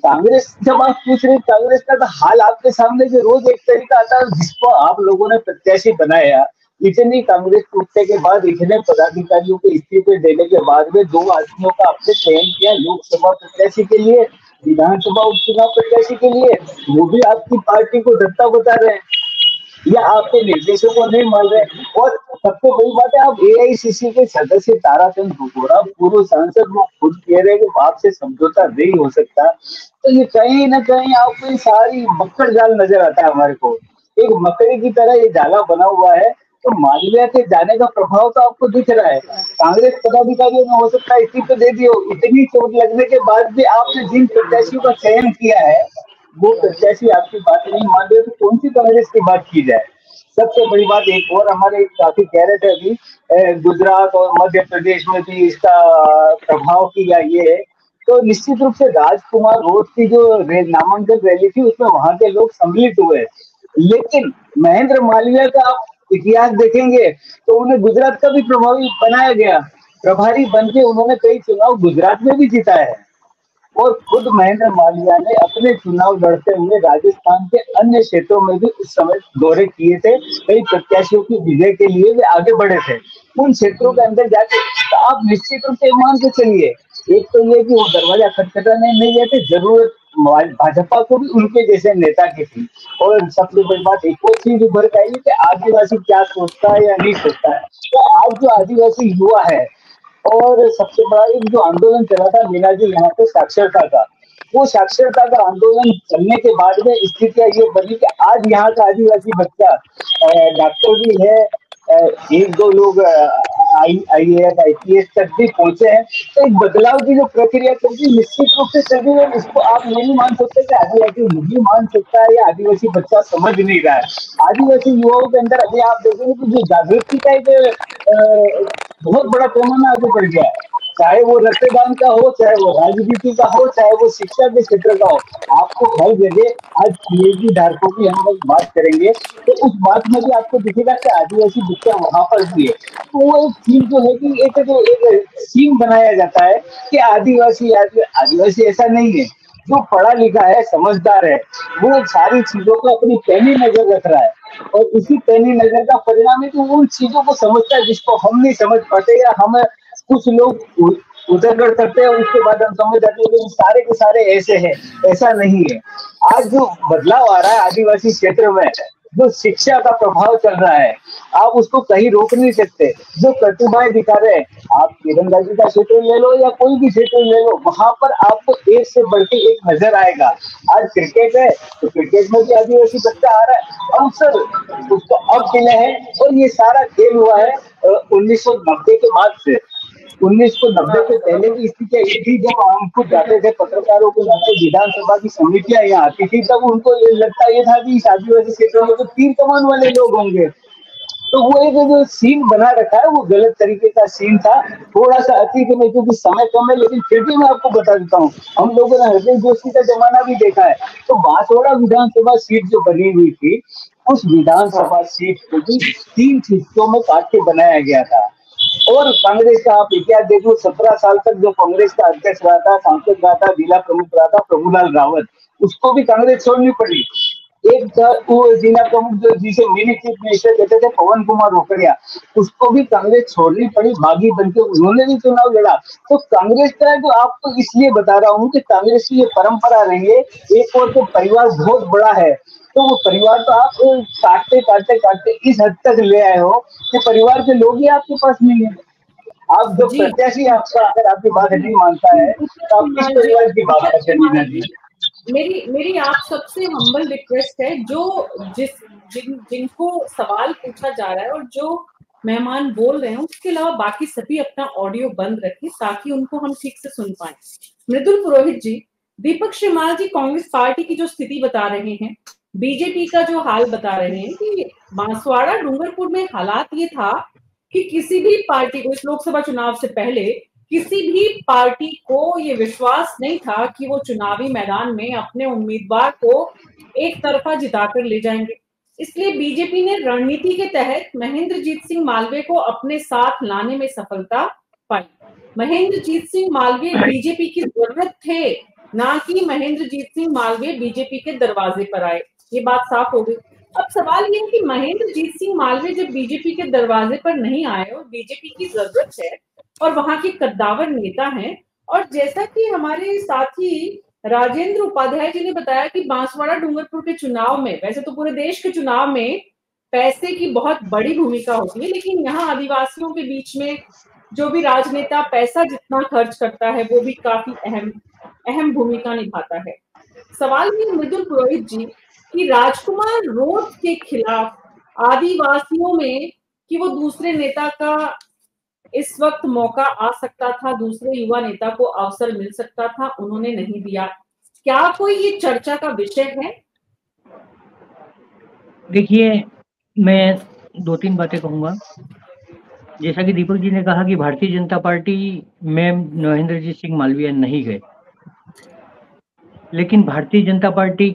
कांग्रेस जब आप पूछ रहे कांग्रेस का तो हाल आपके सामने जो रोज एक तरीका आता है जिसको आप लोगों ने प्रत्याशी बनाया, इतनी कांग्रेस टूटने के बाद, इतने पदाधिकारियों को इस्तीफे देने के बाद में 2 आदमियों का आपने चयन किया लोकसभा प्रत्याशी के लिए, विधानसभा उपचुनाव प्रत्याशी के लिए, वो भी आपकी पार्टी को दत्ता बता रहे हैं या आपके निर्देशों को नहीं मान रहे। और सबसे बड़ी बात है, आप एआईसीसी के सदस्य ताराचंद गोगोरा पूर्व सांसद, वो खुद कह रहे हैं कि आपसे समझौता नहीं हो सकता। तो ये कहीं ना कहीं आपको सारी मक्खड़ जाल नजर आता है हमारे को, एक मकड़ी की तरह ये जाला बना हुआ है। तो मालवीय के जाने का प्रभाव तो आपको दिख रहा है। कांग्रेस पदाधिकारियों ने हो सकता है इस्तीफे दे दियो, इतनी चोट लगने के बाद भी आपने जिन प्रत्याशियों का चयन किया है वो प्रत्याशी आपकी बात नहीं मान रहे, तो कौन सी कांग्रेस की बात की जाए। सबसे बड़ी बात एक और हमारे काफी कह रहे थे अभी, गुजरात और मध्य प्रदेश में भी इसका प्रभाव किया ये है। तो निश्चित रूप से राजकुमार रोत की जो नामांकन रैली थी उसमें वहां के लोग सम्मिलित हुए, लेकिन महेंद्र मालवीय का आप इतिहास देखेंगे तो उन्हें गुजरात का भी प्रभावी बनाया गया, प्रभारी बनके उन्होंने कई चुनाव गुजरात में भी जीता है। और खुद महेंद्र मालवीय ने अपने चुनाव लड़ते हुए राजस्थान के अन्य क्षेत्रों में भी उस समय दौरे किए थे, कई प्रत्याशियों की विजय के लिए वे आगे बढ़े थे उन क्षेत्रों के अंदर जाके। तो आप निश्चित रूप से मान के चलिए, एक तो ये कि वो दरवाजा खटखटाने नहीं गए थे, जरूरत भाजपा को भी उनके जैसे नेता की थी। और सबसे बड़ी बात एक और चीज उभर के आई कि आदिवासी क्या सोचता है या नहीं सोचता है। तो आज जो आदिवासी युवा है, और सबसे बड़ा एक जो आंदोलन चला था मीना जी यहाँ पे साक्षरता का, वो साक्षरता का आंदोलन चलने के बाद में स्थितियां ये बनी कि आज यहाँ का आदिवासी बच्चा डॉक्टर भी है, एक दो लोग IAS IPS तक भी पहुंचे हैं। तो एक बदलाव की जो प्रक्रिया चलती निश्चित रूप से चल रही है। इसको आप ये नहीं मान सकते कि आदिवासी नहीं मान सकता है या आदिवासी बच्चा समझ नहीं रहा है। आदिवासी युवाओं के अंदर अभी आप देखेंगे कि जो जागृति का एक बहुत बड़ा पैमाना आगे बढ़ गया है। चाहे वो रक्तदान का हो, चाहे वो राजनीति का हो, चाहे वो शिक्षा के क्षेत्र का हो, आपको हर जगह आज PhD धारकों की हम लोग बात करेंगे तो उस बात में भी आपको दिखेगा कि आदिवासी बच्चा वहां पर भी है। तो वो एक चीज जो है कि एक सीन बनाया जाता है कि आदिवासी ऐसा नहीं है। जो पढ़ा लिखा है, समझदार है, वो सारी चीजों को अपनी पैनी नजर रख रहा है और इसी पैनी नजर का परिणाम है कि वो उन चीजों को समझता है जिसको हम नहीं समझ पाते या हम कुछ लोग उजागर करते हैं और उसके बाद हम समझ जाते हैं कि सारे के सारे ऐसे हैं। ऐसा नहीं है। आज जो बदलाव आ रहा है आदिवासी क्षेत्र में, जो शिक्षा का प्रभाव चल रहा है, आप उसको कहीं रोक नहीं सकते। जो प्रतिभाएं दिखा रहे हैं, आप तीरंदाजी का क्षेत्र ले लो या कोई भी क्षेत्र ले लो, वहां पर आपको एक से बढ़ के एक नजर आएगा। आज क्रिकेट है तो क्रिकेट में भी आदिवासी बच्चा आ रहा है, अवसर उसको अब मिले हैं और ये सारा खेल हुआ है 1990 के बाद से। 1990 से पहले की स्थिति ये थी, जब हम खुद जाते थे पत्रकारों को जाते विधानसभा की समितियां यहाँ आती थी, तब उनको ये लगता ये था कि इस आदिवासी क्षेत्रों में तो तीर कमान वाले लोग होंगे। तो वो एक जो सीन बना रखा है वो गलत तरीके का सीन था। थोड़ा सा अतीत में, क्योंकि समय कम है, लेकिन फिर भी मैं आपको बता देता हूँ, हम लोगों ने हृदय जोशी का जमाना भी देखा है। तो बांसवाड़ा विधानसभा सीट जो बनी हुई थी, उस विधानसभा सीट को भी 3 हिस्सों में काट के बनाया गया था। और कांग्रेस का आप इतिहास देख लो, 17 साल तक जो कांग्रेस का अध्यक्ष रहा था, सांसद रहा था, जिला प्रमुख रहा था प्रभुलाल रावत, उसको भी कांग्रेस छोड़नी पड़ी। एक था वो जिला प्रमुख जो जिसे मिनी चीफ मिनिस्टर कहते थे, पवन कुमार रोकड़िया, उसको भी कांग्रेस छोड़नी पड़ी, बागी बनके उन्होंने भी चुनाव लड़ा। तो कांग्रेस का जो आपको इसलिए बता रहा हूँ कि कांग्रेस की ये परंपरा रही है। एक और तो परिवार बहुत बड़ा है, तो वो परिवार तो आप काटते काटते काटते इस हद तक ले आए हो कि परिवार के लोग ही आपके पास नहीं है। आप जो प्रत्याशी आपका अगर आपकी बात नहीं मानता है तो आप किस परिवार की बात करते हैं? मीना जी, मेरी आप सबसे हम्बल रिक्वेस्ट है, जिनको सवाल पूछा जा रहा है और जो मेहमान बोल रहे हैं, उसके अलावा बाकी सभी अपना ऑडियो बंद रखें ताकि उनको हम ठीक से सुन पाए। मृदुल पुरोहित जी, दीपक श्रीमाल जी कांग्रेस पार्टी की जो स्थिति बता रहे हैं, बीजेपी का जो हाल बता रहे हैं कि बांसवाड़ा डूंगरपुर में हालात ये था कि किसी भी पार्टी को इस लोकसभा चुनाव से पहले किसी भी पार्टी को ये विश्वास नहीं था कि वो चुनावी मैदान में अपने उम्मीदवार को एक तरफा जिताकर ले जाएंगे। इसलिए बीजेपी ने रणनीति के तहत महेंद्रजीत सिंह मालवीय को अपने साथ लाने में सफलता पाई। महेंद्रजीत सिंह मालवीय बीजेपी की जरूरत थे, ना कि महेंद्रजीत सिंह मालवीय बीजेपी के दरवाजे पर आए। ये बात साफ हो गई। अब सवाल ये है कि महेंद्रजीत सिंह मालवीय जब बीजेपी के दरवाजे पर नहीं आए और बीजेपी की जरूरत है और वहां के कद्दावर नेता हैं, और जैसा कि हमारे साथी राजेंद्र उपाध्याय जी ने बताया कि बांसवाड़ा डूंगरपुर के चुनाव में, वैसे तो पूरे देश के चुनाव में पैसे की बहुत बड़ी भूमिका होती है, लेकिन यहाँ आदिवासियों के बीच में जो भी राजनेता पैसा जितना खर्च करता है वो भी काफी अहम भूमिका निभाता है। सवाल ये मृदुल पुरोहित जी कि राजकुमार रोड के खिलाफ आदिवासियों में कि वो दूसरे नेता का इस वक्त मौका आ सकता था, दूसरे युवा नेता को अवसर मिल सकता था, उन्होंने नहीं दिया। क्या कोई ये चर्चा का विषय है? देखिए, मैं 2-3 बातें कहूंगा। जैसा कि दीपक जी ने कहा कि भारतीय जनता पार्टी में महेंद्रजीत सिंह मालवीय नहीं गए, लेकिन भारतीय जनता पार्टी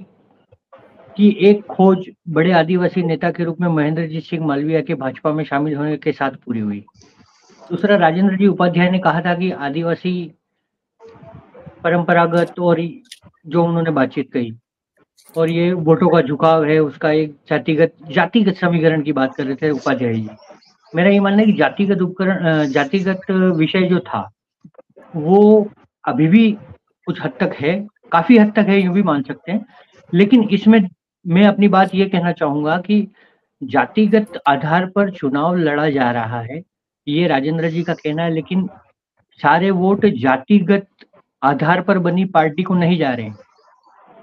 की एक खोज बड़े आदिवासी नेता के रूप में महेंद्रजीत सिंह मालवीय के भाजपा में शामिल होने के साथ पूरी हुई। दूसरा, राजेंद्र जी उपाध्याय ने कहा था कि आदिवासी परंपरागत और जो उन्होंने बातचीत कही और ये वोटों का झुकाव है, उसका एक जातिगत समीकरण की बात कर रहे थे उपाध्याय जी। मेरा ये मानना है कि जातिगत विषय जो था वो अभी भी कुछ हद तक है, काफी हद तक है, यूं भी मान सकते हैं। लेकिन इसमें मैं अपनी बात ये कहना चाहूंगा कि जातिगत आधार पर चुनाव लड़ा जा रहा है, ये राजेंद्र जी का कहना है, लेकिन सारे वोट जातिगत आधार पर बनी पार्टी को नहीं जा रहे हैं।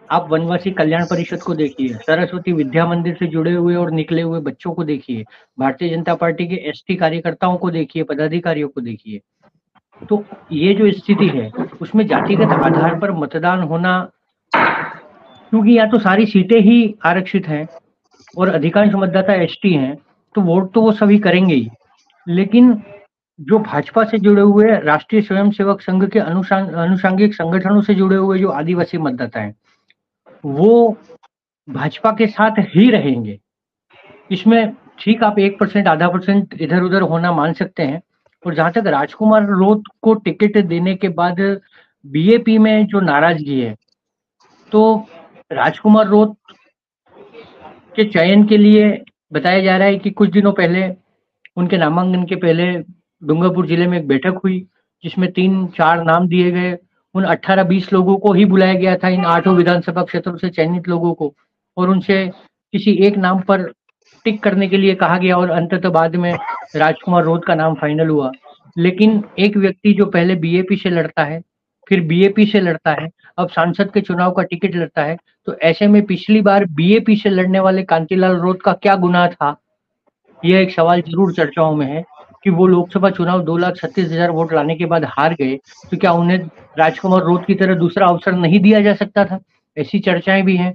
आप वनवासी कल्याण परिषद को देखिए, सरस्वती विद्या मंदिर से जुड़े हुए और निकले हुए बच्चों को देखिए, भारतीय जनता पार्टी के एसटी कार्यकर्ताओं को देखिए, पदाधिकारियों को देखिए। तो ये जो स्थिति है उसमें जातिगत आधार पर मतदान होना, क्योंकि या तो सारी सीटें ही आरक्षित हैं और अधिकांश मतदाता एसटी हैं, तो वोट तो वो सभी करेंगे ही, लेकिन जो भाजपा से जुड़े हुए राष्ट्रीय स्वयंसेवक संघ के अनुषंगिक संगठनों से जुड़े हुए जो आदिवासी मतदाता हैं वो भाजपा के साथ ही रहेंगे। इसमें ठीक आप 1% आधा % इधर उधर होना मान सकते हैं। और जहां तक राजकुमार रोत को टिकट देने के बाद बीएपी में जो नाराजगी है, तो राजकुमार रोत के चयन के लिए बताया जा रहा है कि कुछ दिनों पहले उनके नामांकन के पहले डूंगरपुर जिले में एक बैठक हुई जिसमें 3-4 नाम दिए गए। उन 18-20 लोगों को ही बुलाया गया था, इन 8 विधानसभा क्षेत्रों से चयनित लोगों को, और उनसे किसी एक नाम पर टिक करने के लिए कहा गया और अंततः बाद में राजकुमार रोत का नाम फाइनल हुआ। लेकिन एक व्यक्ति जो पहले बीएपी से लड़ता है, फिर बीएपी से लड़ता है, अब सांसद के चुनाव का टिकट लड़ता है, तो ऐसे में पिछली बार बीएपी से लड़ने वाले कांतिलाल रोत का क्या गुनाह था, यह एक सवाल जरूर चर्चाओं में है कि वो लोकसभा चुनाव 2,36,000 वोट लाने के बाद हार गए, तो क्या उन्हें राजकुमार रोत की तरह दूसरा अवसर नहीं दिया जा सकता था? ऐसी चर्चाएं भी हैं।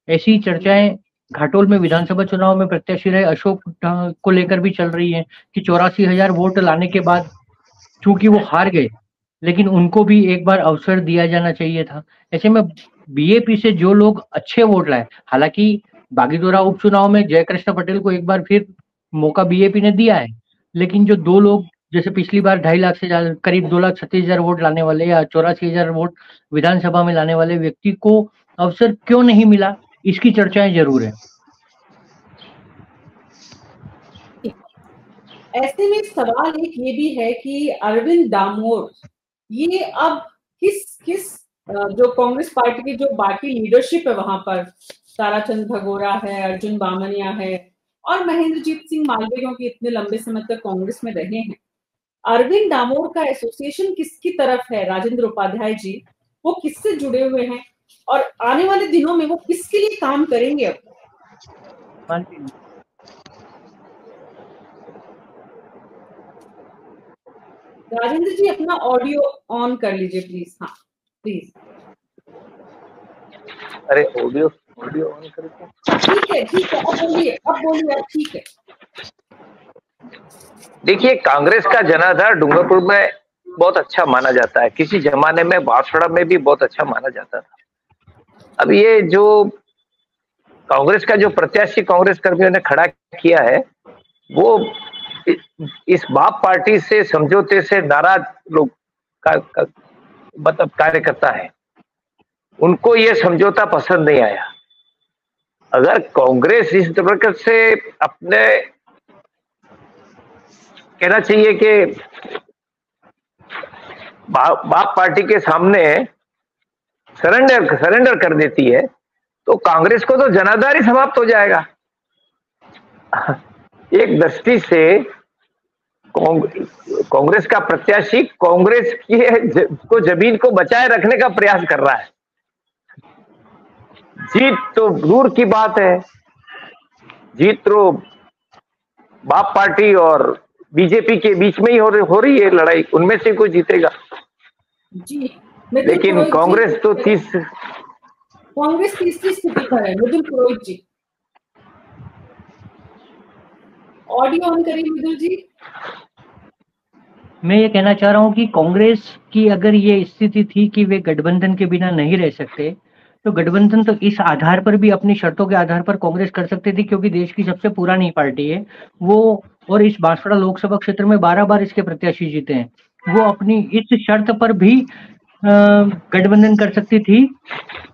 ऐसी चर्चाएं घाटोल में विधानसभा चुनाव में प्रत्याशी रहे अशोक को लेकर भी चल रही है कि 84,000 वोट लाने के बाद चूंकि वो हार गए, लेकिन उनको भी एक बार अवसर दिया जाना चाहिए था। ऐसे में बीएपी से जो लोग अच्छे वोट लाए, हालांकि बागीदोरा उपचुनाव में जयकृष्ण पटेल को एक बार फिर मौका बीएपी ने दिया है, लेकिन जो 2 लोग जैसे पिछली बार 2.5 लाख से करीब 2,36,000 वोट लाने वाले या 84,000 वोट विधानसभा में लाने वाले व्यक्ति को अवसर क्यों नहीं मिला, इसकी चर्चाएं जरूर है। ऐसे में सवाल एक ये भी है कि अरविंद दामोर ये अब किस जो कांग्रेस पार्टी की जो बाकी लीडरशिप है वहां पर, ताराचंद भगोरा है, अर्जुन बामनिया है और महेंद्रजीत सिंह मालवीय की इतने लंबे समय तक कांग्रेस में रहे हैं, अरविंद दामोर का एसोसिएशन किसकी तरफ है? राजेंद्र उपाध्याय जी वो किससे जुड़े हुए हैं और आने वाले दिनों में वो किसके लिए काम करेंगे? अब राजेंद्र जी अपना ऑडियो ऑन कर लीजिए प्लीज। हाँ प्लीज। अरे ऑडियो ऑन करके ठीक है अब बोलिए अब ठीक है। देखिए, कांग्रेस का जनाधार डूंगरपुर में बहुत अच्छा माना जाता है, किसी जमाने में बांसवाड़ा में भी बहुत अच्छा माना जाता था। अब ये जो कांग्रेस का जो प्रत्याशी कांग्रेस कर्मियों ने खड़ा किया है वो इस बाप पार्टी से समझौते से नाराज लोग का मतलब कार्यकर्ता है, उनको ये समझौता पसंद नहीं आया। अगर कांग्रेस इस प्रकार से अपने कहना चाहिए कि बाप पार्टी के सामने सरेंडर कर देती है तो कांग्रेस को तो जनाधार ही समाप्त हो जाएगा। एक दृष्टि से कांग्रेस का प्रत्याशी कांग्रेस की जमीन को बचाए रखने का प्रयास कर रहा है। जीत तो दूर की बात है, जीत तो बाप पार्टी और बीजेपी के बीच में ही हो रही है लड़ाई, उनमें से कोई जीतेगा जी। लेकिन कांग्रेस तो कांग्रेस तीसरी स्थिति पर है। मृदुल पुरोहित जी ऑडियो ऑन करिए। मृदुल जी मैं ये कहना चाह रहा हूँ कि कांग्रेस की अगर ये स्थिति थी कि वे गठबंधन के बिना नहीं रह सकते, तो गठबंधन तो इस आधार पर भी अपनी शर्तों के आधार पर कांग्रेस कर सकती थी, क्योंकि देश की सबसे पुरानी पार्टी है वो, और इस बांसवाड़ा लोकसभा क्षेत्र में 12 बार इसके प्रत्याशी जीते हैं। वो अपनी इस शर्त पर भी गठबंधन कर सकती थी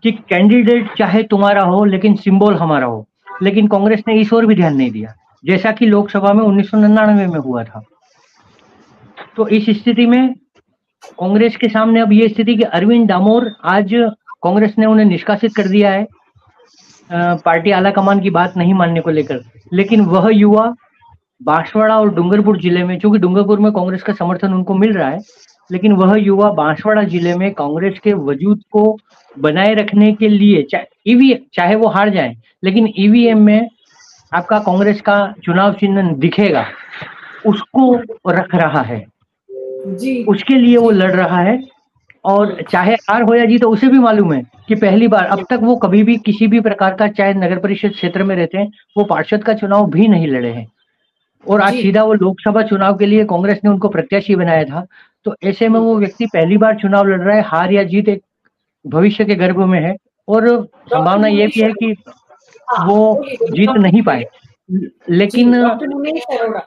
कि कैंडिडेट चाहे तुम्हारा हो लेकिन सिंबल हमारा हो, लेकिन कांग्रेस ने इस ओर भी ध्यान नहीं दिया, जैसा कि लोकसभा में 1999 में हुआ था। तो इस स्थिति में कांग्रेस के सामने अब ये स्थिति कि अरविंद दामोर, आज कांग्रेस ने उन्हें निष्कासित कर दिया है पार्टी आला कमान की बात नहीं मानने को लेकर, लेकिन वह युवा बांसवाड़ा और डूंगरपुर जिले में, चूंकि डूंगरपुर में कांग्रेस का समर्थन उनको मिल रहा है, लेकिन वह युवा बांसवाड़ा जिले में कांग्रेस के वजूद को बनाए रखने के लिए चाहे वो हार जाए, लेकिन ईवीएम में आपका कांग्रेस का चुनाव चिन्ह दिखेगा, उसको रख रहा है जी, उसके लिए वो लड़ रहा है। और चाहे हार हो या जीत, तो उसे भी मालूम है कि पहली बार, अब तक वो कभी भी किसी भी प्रकार का, चाहे नगर परिषद क्षेत्र में रहते हैं, वो पार्षद का चुनाव भी नहीं लड़े हैं। और आज सीधा वो लोकसभा चुनाव के लिए कांग्रेस ने उनको प्रत्याशी बनाया था। तो ऐसे में वो व्यक्ति पहली बार चुनाव लड़ रहा है। हार या जीत एक भविष्य के गर्भ में है, और संभावना ये भी है कि वो जीत नहीं पाए। लेकिन डॉक्टर उमेश अरोड़ा,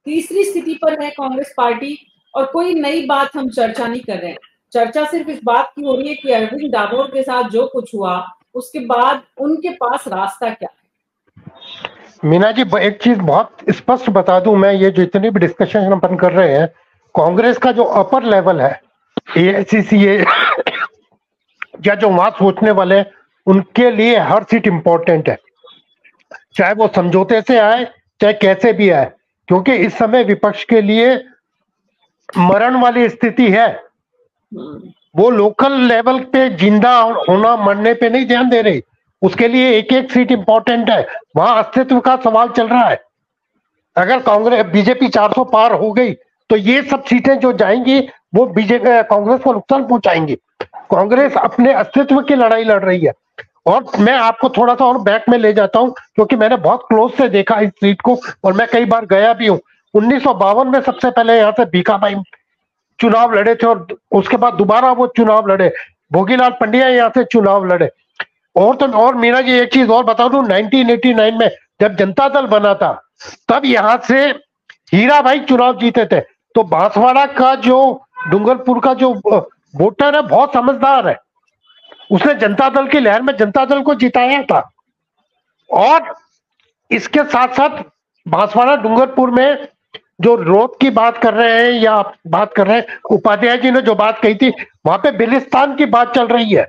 तीसरी स्थिति पर है कांग्रेस पार्टी, और कोई नई बात हम चर्चा नहीं कर रहे हैं। चर्चा सिर्फ इस बात की हो रही है कि अरविंद डामोर के साथ जो कुछ हुआ, उसके बाद उनके पास रास्ता क्या है। मीना जी, एक चीज बहुत स्पष्ट बता दूं मैं, ये जो इतनी भी डिस्कशन अपन कर रहे हैं, कांग्रेस का जो अपर लेवल है, एआईसीसी या जो वहां सोचने वाले हैं, उनके लिए हर सीट इंपॉर्टेंट है, चाहे वो समझौते से आए चाहे कैसे भी आए, क्योंकि इस समय विपक्ष के लिए मरण वाली स्थिति है। वो लोकल लेवल पे जिंदा होना मरने पे नहीं ध्यान दे रही, उसके लिए एक एक सीट इंपॉर्टेंट है, वहां अस्तित्व का सवाल चल रहा है। अगर कांग्रेस बीजेपी 400 पार हो गई तो ये सब सीटें जो जाएंगी वो बीजेपी कांग्रेस को नुकसान पहुंचाएंगी। कांग्रेस अपने अस्तित्व की लड़ाई लड़ रही है। और मैं आपको थोड़ा सा और बैक में ले जाता हूं, क्योंकि मैंने बहुत क्लोज से देखा इस सीट को, और मैं कई बार गया भी हूं। 1952 में सबसे पहले यहाँ से भीखाबाई चुनाव लड़े थे, और उसके बाद दोबारा वो चुनाव लड़े, भोगीलाल पंड्या यहाँ से चुनाव लड़े। और मीना जी, एक चीज और बता दूं, 1989 में जब जनता दल बना था, तब यहाँ से हीरा भाई चुनाव जीते थे। तो बांसवाड़ा का जो डूंगरपुर का जो वोटर है बहुत समझदार है, उसने जनता दल की लहर में जनता दल को जिताया था। और इसके साथ साथ बांसवाड़ा डूंगरपुर में जो रोड की बात कर रहे हैं या आप बात कर रहे हैं, उपाध्याय जी ने जो बात कही थी, वहां पे बिलिस्तान की बात चल रही है।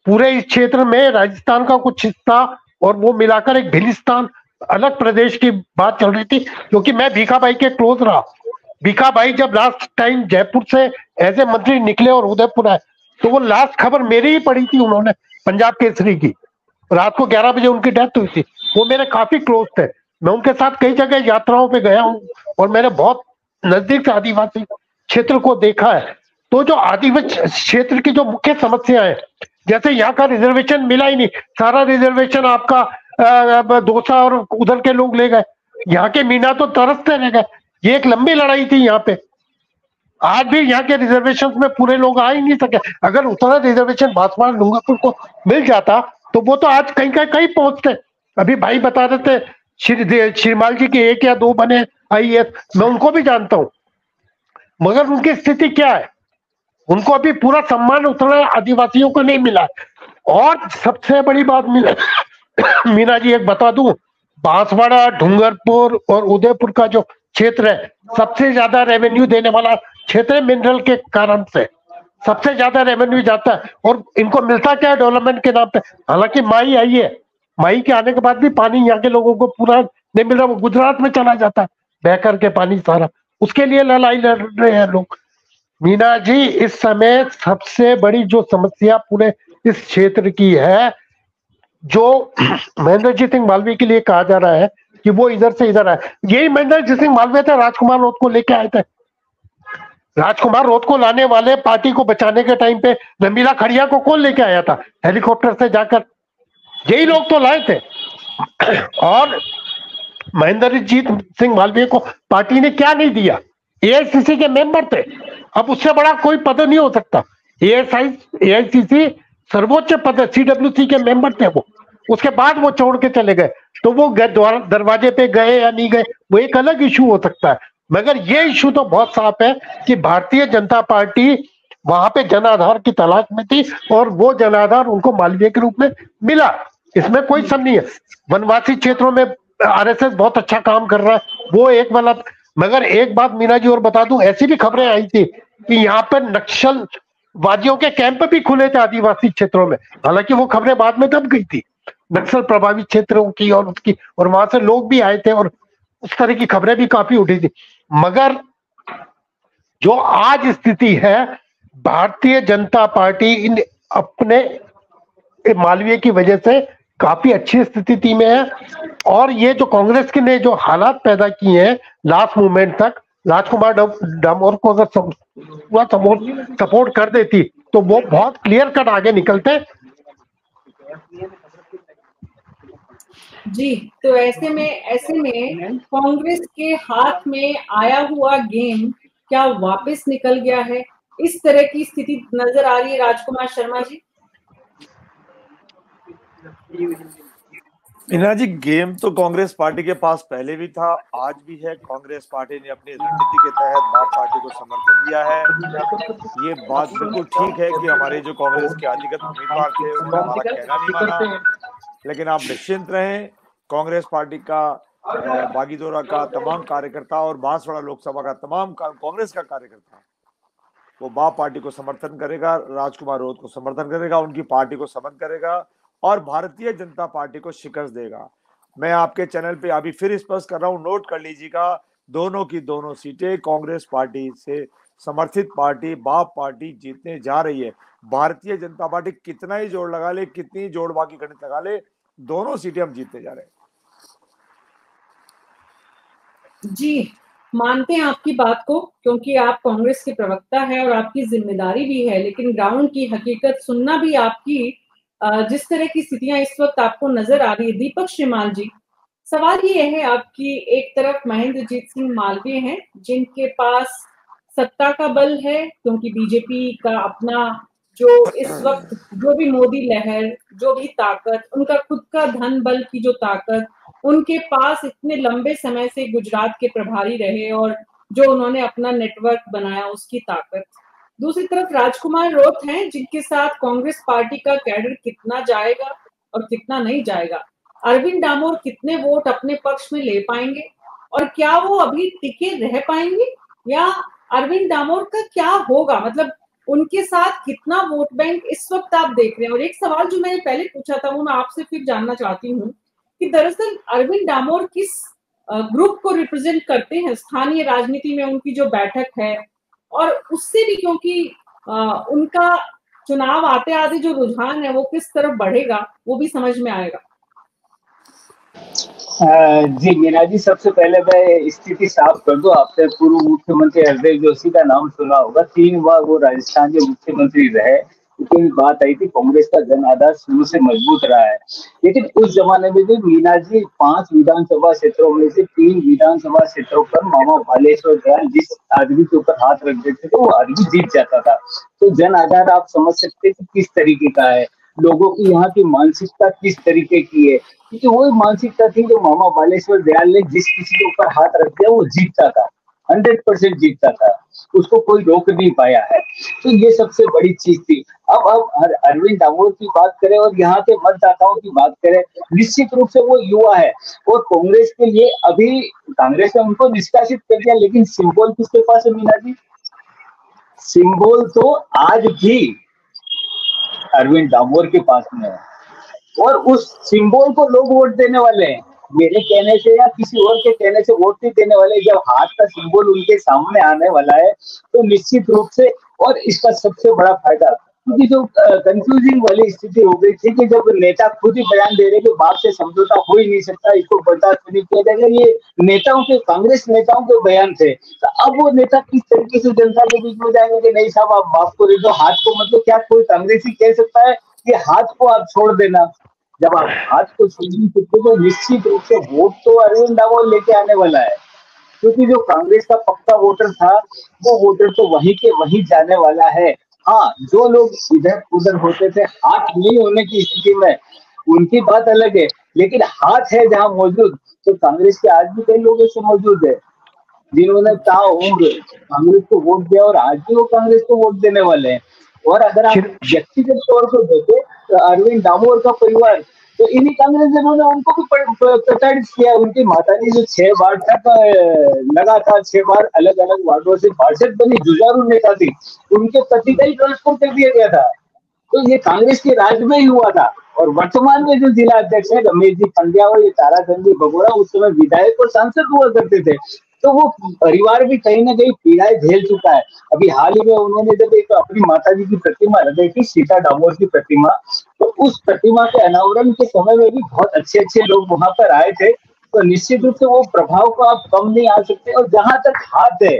पूरे इस क्षेत्र में राजस्थान का कुछ हिस्सा और वो मिलाकर एक बिलिस्तान अलग प्रदेश की बात चल रही थी, क्योंकि मैं भीखाबाई के क्लोज रहा। भीखाबाई जब लास्ट टाइम जयपुर से एज ए मंत्री निकले और उदयपुर आए, तो वो लास्ट खबर मेरी ही पड़ी थी, उन्होंने पंजाब केसरी की, रात को 11 बजे उनकी डेथ हुई थी। वो मेरे काफी क्लोज थे, मैं उनके साथ कई जगह यात्राओं पे गया हूँ, और मैंने बहुत नजदीक से आदिवासी क्षेत्र को देखा है। तो जो आदिवासी क्षेत्र की जो मुख्य समस्या है, जैसे यहाँ का रिजर्वेशन मिला ही नहीं, सारा रिजर्वेशन आपका दौसा और उधर के लोग ले गए, यहाँ के मीना तो तरसते रह गए। ये एक लंबी लड़ाई थी यहाँ पे। आज भी यहाँ के रिजर्वेशन में पूरे लोग आ ही नहीं सके। अगर उतना रिजर्वेशन बांसवाड़ा डूंगरपुर को मिल जाता तो वो तो आज कहीं पहुंचते। अभी भाई बता रहे थे श्रीमाल जी के 1 या 2 बने आईएएस, मैं उनको भी जानता हूं, मगर उनकी स्थिति क्या है, उनको अभी पूरा सम्मान उतना आदिवासियों को नहीं मिला। और सबसे बड़ी बात मीना जी एक बता दूं, बांसवाड़ा डूंगरपुर और उदयपुर का जो क्षेत्र है, सबसे ज्यादा रेवेन्यू देने वाला क्षेत्र है। मिनरल के कारण से सबसे ज्यादा रेवेन्यू जाता है, और इनको मिलता क्या है डेवलपमेंट के नाम पे। हालांकि माई आई है, माई के आने के बाद भी पानी यहाँ के लोगों को पूरा नहीं मिल रहा, वो गुजरात में चला जाता है बह करके पानी सारा, उसके लिए लड़ाई लड़ रहे हैं लोग। मीना जी, इस समय सबसे बड़ी जो समस्या पूरे इस क्षेत्र की है, जो महेंद्र जी सिंह मालवीय के लिए कहा जा रहा है कि वो इधर से इधर आए, यही महेंद्र जी सिंह मालवीय थे, राजकुमार रोत को लेके आए थे। राजकुमार रोत को लाने वाले, पार्टी को बचाने के टाइम पे रमीला खड़िया को कौन लेके आया था हेलीकॉप्टर से जाकर? यही लोग तो लाए थे। और महेंद्र जी सिंह मालवीय को पार्टी ने क्या नहीं दिया, एआईसीसी के मेंबर थे, अब उससे बड़ा कोई पद नहीं हो सकता। एआईसीसी सर्वोच्च पद है, सीडब्ल्यूसी के मेंबर थे वो, उसके बाद वो छोड़ के चले गए, तो वो दरवाजे पे गए या नहीं गए वो एक अलग इशू हो सकता है। मगर ये इशू तो बहुत साफ है कि भारतीय जनता पार्टी वहां पे जनाधार की तलाश में थी, और वो जनाधार उनको मालवीय के रूप में मिला, इसमें कोई सम नहीं है। वनवासी क्षेत्रों में आरएसएस बहुत अच्छा काम कर रहा है, वो एक वाला। मगर एक बात मीना जी और बता दूं, ऐसी भी खबरें आई थी कि यहाँ पर नक्सलवादियों के कैंप भी खुले थे आदिवासी क्षेत्रों में, हालांकि वो खबरें बाद में दब गई थी, नक्सल प्रभावित क्षेत्रों की और उसकी, और वहां से लोग भी आए थे और उस तरह की खबरें भी काफी उठी थी। मगर जो आज स्थिति है, भारतीय जनता पार्टी इन अपने मालवीय की वजह से काफी अच्छी स्थिति में है। और ये जो कांग्रेस के ने जो हालात पैदा किए हैं लास्ट मोमेंट तक, राजकुमार डामोर को अगर सपोर्ट कर देती तो वो बहुत क्लियर कट आगे निकलते। जी, तो ऐसे में कांग्रेस के हाथ में आया हुआ गेम क्या वापस निकल गया है? इस तरह की स्थिति नजर आ रही है राजकुमार शर्मा जी। मीना जी, गेम तो कांग्रेस पार्टी के पास पहले भी था, आज भी है। कांग्रेस पार्टी ने अपनी रणनीति के तहत बाप पार्टी को समर्थन दिया है। ये बात बिल्कुल ठीक है कि हमारे जो कांग्रेस के अधिकृत उम्मीदवार थे उन्होंने हमारा कहना नहीं माना, लेकिन आप निश्चिंत रहें, कांग्रेस पार्टी का बागीदोरा का तमाम कार्यकर्ता और बांसवाड़ा लोकसभा का तमाम कांग्रेस का कार्यकर्ता वो बाप पार्टी को समर्थन करेगा, राजकुमार रोत को समर्थन करेगा, उनकी पार्टी को समर्थन करेगा और भारतीय जनता पार्टी को शिकस्त देगा। मैं आपके चैनल पे अभी फिर स्पष्ट कर रहा हूं, नोट कर लीजिएगा, दोनों की दोनों सीटें कांग्रेस पार्टी से समर्थित पार्टी बाप पार्टी जीतने जा रही है। भारतीय जनता पार्टी कितना ही जोड़ लगा ले, कितनी जोड़ बाकी गणित लगा ले, दोनों सीटें हम जीतने जा रहे हैं। जी, मानते हैं आपकी बात को, क्योंकि आप कांग्रेस के प्रवक्ता है और आपकी जिम्मेदारी भी है, लेकिन ग्राउंड की हकीकत सुनना भी आपकी, जिस तरह की स्थितियां इस वक्त आपको नजर आ रही है। दीपक श्रीमाल जी, सवाल ये है आपकी, एक तरफ महेंद्रजीत सिंह मालवीय हैं जिनके पास सत्ता का बल है, क्योंकि बीजेपी का अपना जो इस वक्त जो भी मोदी लहर, जो भी ताकत, उनका खुद का धन बल की जो ताकत, उनके पास इतने लंबे समय से गुजरात के प्रभारी रहे और जो उन्होंने अपना नेटवर्क बनाया उसकी ताकत। दूसरी तरफ राजकुमार रोत हैं जिनके साथ कांग्रेस पार्टी का कैडर कितना जाएगा और कितना नहीं जाएगा। अरविंद डामोर कितने वोट अपने पक्ष में ले पाएंगे और क्या वो अभी टिके रह पाएंगे, या अरविंद डामोर का क्या होगा, मतलब उनके साथ कितना वोट बैंक इस वक्त आप देख रहे हैं। और एक सवाल जो मैंने पहले पूछा था वो मैं आपसे फिर जानना चाहती हूँ कि दरअसल अरविंद डामोर किस ग्रुप को रिप्रेजेंट करते हैं स्थानीय राजनीति में, उनकी जो बैठक है, और उससे भी क्योंकि उनका चुनाव आते आते जो रुझान है वो किस तरफ बढ़ेगा वो भी समझ में आएगा। जी मीना जी, सबसे पहले मैं स्थिति साफ कर दूं, आपने पूर्व मुख्यमंत्री हरदेव जोशी का नाम सुना होगा। 3 बार वो राजस्थान के मुख्यमंत्री रहे, लेकिन बात आई थी कांग्रेस का जन आधार शुरू से मजबूत रहा है। लेकिन उस जमाने में भी मीना जी 5 विधानसभा क्षेत्रों में से 3 विधानसभा क्षेत्रों पर मामा बालेश्वर दयाल जिस आदमी के ऊपर हाथ रख देते थे वो आदमी जीत जाता था। तो जन आधार आप समझ सकते हैं कि किस तरीके का है, लोगों की यहाँ की मानसिकता किस तरीके की है, क्योंकि वही मानसिकता थी जो मामा बालेश्वर दयाल ने जिस किसी के ऊपर हाथ रख दिया वो जीतता था, 100% जीतता था, उसको कोई रोक नहीं पाया है। तो ये सबसे बड़ी चीज थी। अब अरविंद डामोर की बात करें और यहाँ के मतदाताओं की बात करें, निश्चित रूप से वो युवा है और कांग्रेस के लिए अभी कांग्रेस ने उनको निष्कासित कर दिया, लेकिन सिंबल किसके पास है मीना जी? सिंबल तो आज भी अरविंद डामोर के पास में है और उस सिंबल को लोग वोट देने वाले हैं। मेरे कहने से या किसी और के कहने से वोट नहीं देने वाले। जब हाथ का सिंबल उनके सामने आने वाला है तो निश्चित रूप से, और इसका सबसे बड़ा फायदा, क्योंकि जो कंफ्यूजिंग वाली स्थिति हो गई थी कि जब नेता खुद ही बयान दे रहे कि बाप से समझौता हो ही नहीं सकता, इसको बर्दाश्त नहीं किया जाएगा, ये नेताओं के, कांग्रेस नेताओं के बयान थे। तो अब वो नेता किस तरीके से जनता के बीच में जाएंगे कि नहीं साहब आप बाप को दे दो, हाथ को, मतलब क्या कोई कांग्रेसी कह सकता है कि हाथ को आप छोड़ देना? जब आप हाथ को छोड़ नहीं सकते तो निश्चित रूप से वोट तो अरविंद डामोर लेके आने वाला है, क्योंकि जो कांग्रेस का पक्का वोटर था वो वोटर तो वहीं के वहीं जाने वाला है। हाँ, जो लोग इधर उधर होते थे हाथ नहीं होने की स्थिति में, उनकी बात अलग है, लेकिन हाथ है जहां मौजूद, तो कांग्रेस के आज भी कई लोग ऐसे मौजूद है जिन्होंने ताउम्र कांग्रेस को वोट दिया और आज भी वो कांग्रेस को वोट देने वाले हैं। और अगर आप व्यक्तिगत तौर पर देखें तो अरविंद डामोर का परिवार, तो इन्हीं कांग्रेसियों ने उनको भी प्रताड़ित किया। उनकी माताजी जो 6 बार तक लगातार 6 बार अलग अलग वार्डों से पार्षद बनी, जुझारू नेता थी, उनके पति का ही ट्रांसफर कर दिया गया था। तो ये कांग्रेस के राज में ही हुआ था। और वर्तमान में जो जिला अध्यक्ष है रमेश जी पंड्या और ये ताराचंद जी भगोड़ा, उस समय विधायक और सांसद हुआ करते थे। तो वो परिवार भी कहीं ना कहीं पीड़ाएं झेल चुका है। अभी हाल ही में उन्होंने जब एक अपनी माता जी की प्रतिमा रखी थी, सीता डामोर की प्रतिमा, तो उस प्रतिमा के अनावरण के समय में भी बहुत अच्छे अच्छे लोग वहां पर आए थे। तो निश्चित रूप से वो प्रभाव को आप कम नहीं आ सकते। और जहां तक हाथ है,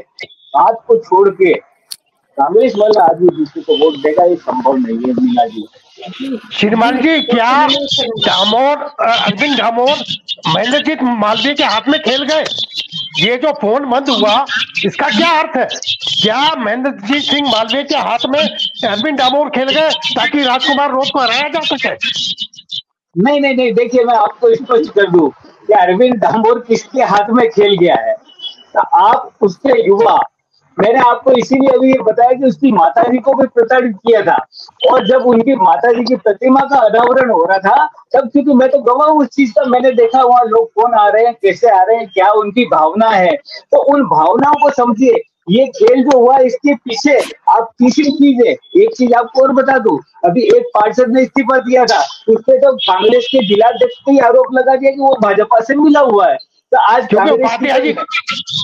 हाथ को छोड़ के कांग्रेस वाला आदमी दूसरे को वोट देगा, ये संभव नहीं है मीना जी। श्रीमान जी, क्या अरविंद डामोर महेंद्रजीत मालवीय के हाथ में खेल गए? ये जो फोन बंद हुआ, इसका क्या अर्थ है? क्या महेंद्रजीत सिंह मालवीय के हाथ में अरविंद डामोर खेल गए ताकि राजकुमार रोध को हराया जा सके? नहीं, देखिए मैं आपको स्पष्ट कर दूं कि अरविंद डामोर किसके हाथ में खेल गया है। तो आप उसके युवा, मैंने आपको इसीलिए अभी ये बताया कि उसकी माताजी को भी प्रताड़ित किया था। और जब उनकी माताजी की प्रतिमा का अनावरण हो रहा था, तब क्योंकि मैं तो गवाह हूं उस चीज का, मैंने देखा वहां लोग कौन आ रहे हैं, कैसे आ रहे हैं, क्या उनकी भावना है। तो उन भावनाओं को समझिए। ये खेल जो हुआ इसके पीछे आप तीसरी चीज है, एक चीज आपको और बता दूं, अभी एक पार्षद ने इस्तीफा दिया था, उसपे तो कांग्रेस के जिलाध्यक्ष को आरोप लगा दिया कि वो भाजपा से मिला हुआ है। तो आज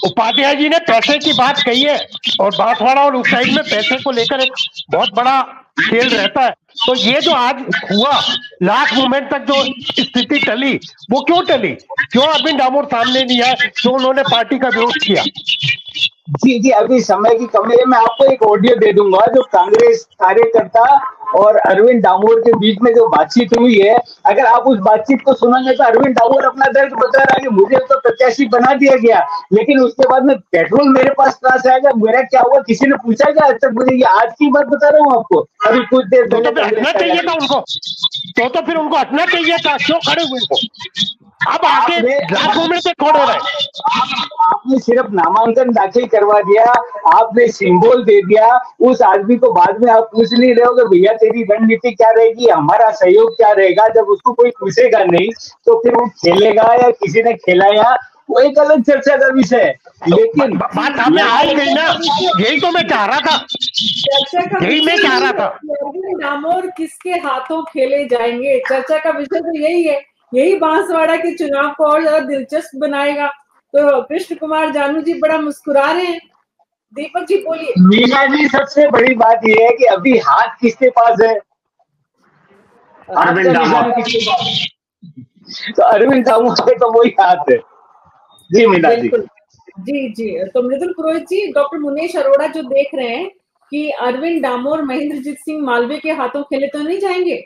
उपाध्याय जी ने पैसे की बात कही है, और बांसवाड़ा और उस साइड में पैसे को लेकर एक बहुत बड़ा खेल रहता है। तो ये जो आज हुआ, लास्ट मोमेंट तक जो स्थिति टली, वो क्यों टली? क्यों अरविंद डामोर सामने नहीं आए? क्यों उन्होंने पार्टी का विरोध किया? जी, अभी समय की कमी है। मैं आपको एक ऑडियो दे दूंगा जो कांग्रेस कार्यकर्ता और अरविंद डामोर के बीच में जो बातचीत हुई है। अगर आप उस बातचीत को सुनेंगे तो अरविंद डामोर अपना दर्द बता रहा है कि मुझे तो प्रत्याशी बना दिया गया, लेकिन उसके बाद में पेट्रोल मेरे पास कहां से आएगा, मेरा क्या हुआ, किसी ने पूछा क्या? आज तक मुझे ये आज की बात बता रहा हूँ आपको। अभी कुछ देर पहले हटना चाहिए था उनको, तो फिर उनको हटना चाहिए था। क्यों खड़े हुए वो? अब आगे में से खोड़े रहे। आपने सिर्फ नामांकन दाखिल करवा दिया, आपने सिंबल दे दिया। उस आदमी को बाद में आप पूछ नहीं रहे हो कि भैया तेरी रणनीति क्या रहेगी, हमारा सहयोग क्या रहेगा। जब उसको कोई पूछेगा नहीं तो फिर वो खेलेगा या किसी ने खिलाया, वो एक अलग चर्चा का विषय है। लेकिन बात सामने आ ही गई ना, यही तो मैं चाह रहा था, अरविंद डामोर किसके हाथों खेले जाएंगे, चर्चा का विषय तो यही है। यही बांसवाड़ा के चुनाव को और ज्यादा दिलचस्प बनाएगा। तो कृष्ण कुमार जानू जी बड़ा मुस्कुरा रहे हैं। दीपक जी बोलिए। मीना जी, सबसे बड़ी बात यह है कि अभी हाथ किसके पास है? अरविंद डामोर। तो अरविंद डामोर के तो वही हाथ है। जी मीना जी। जी, तो मृदुल पुरोहित जी, डॉक्टर मुनेश अरोड़ा जो देख रहे हैं कि अरविंद डामोर महेंद्रजीत सिंह मालवीय के हाथों खेले तो नहीं जाएंगे?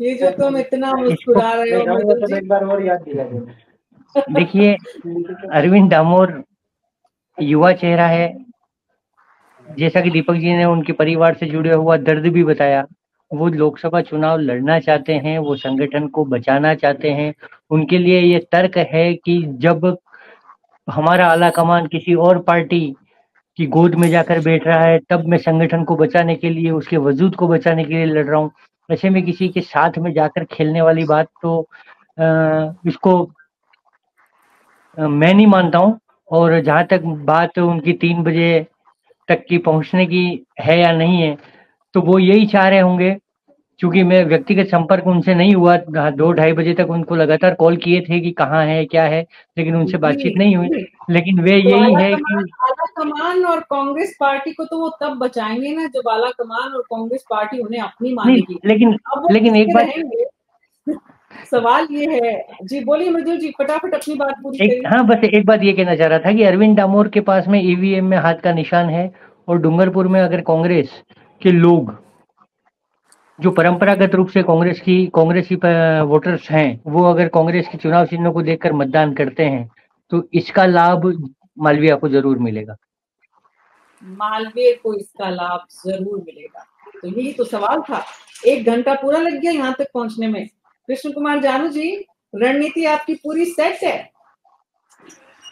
ये जो तुम इतना मुस्कुरा रहे हो, एक बार और याद दिला दो। देखिए, अरविंद डामोर युवा चेहरा है, जैसा कि दीपक जी ने उनके परिवार से जुड़े हुआ दर्द भी बताया। वो लोकसभा चुनाव लड़ना चाहते हैं, वो संगठन को बचाना चाहते हैं। उनके लिए ये तर्क है कि जब हमारा आला कमान किसी और पार्टी की गोद में जाकर बैठ रहा है, तब मैं संगठन को बचाने के लिए, उसके वजूद को बचाने के लिए लड़ रहा हूँ। ऐसे में किसी के साथ में जाकर खेलने वाली बात तो इसको मैं नहीं मानता हूँ। और जहाँ तक बात उनकी 3 बजे तक की पहुँचने की है या नहीं है, तो वो यही चाह रहे होंगे। क्योंकि मैं व्यक्तिगत संपर्क उनसे नहीं हुआ, 2-2:30 बजे तक उनको लगातार कॉल किए थे कि कहाँ है, क्या है, लेकिन उनसे बातचीत नहीं हुई। लेकिन वे यही है कि आला कमान और कांग्रेस पार्टी को तो वो तब बचाएंगे ना जब आला कमान और कांग्रेस पार्टी उन्हें अपनी मानेगी। लेकिन एक बात, सवाल ये है। जी बोलिए मृदुल जी, फटाफट अपनी बात पूरी करिए। हाँ, बस एक बात ये कहना चाह रहा था कि अरविंद डामोर के पास में ईवीएम में हाथ का निशान है, और डूंगरपुर में अगर कांग्रेस के लोग जो परंपरागत रूप से कांग्रेसी वोटर्स हैं, वो अगर कांग्रेस के चुनाव चिन्हों को देखकर मतदान करते हैं, तो इसका लाभ मालवीय को जरूर मिलेगा। मालवीय को इसका लाभ जरूर मिलेगा। तो यही तो सवाल था। 1 घंटा पूरा लग गया यहाँ तक पहुंचने में। कृष्ण कुमार जानू जी, रणनीति आपकी पूरी सेट है?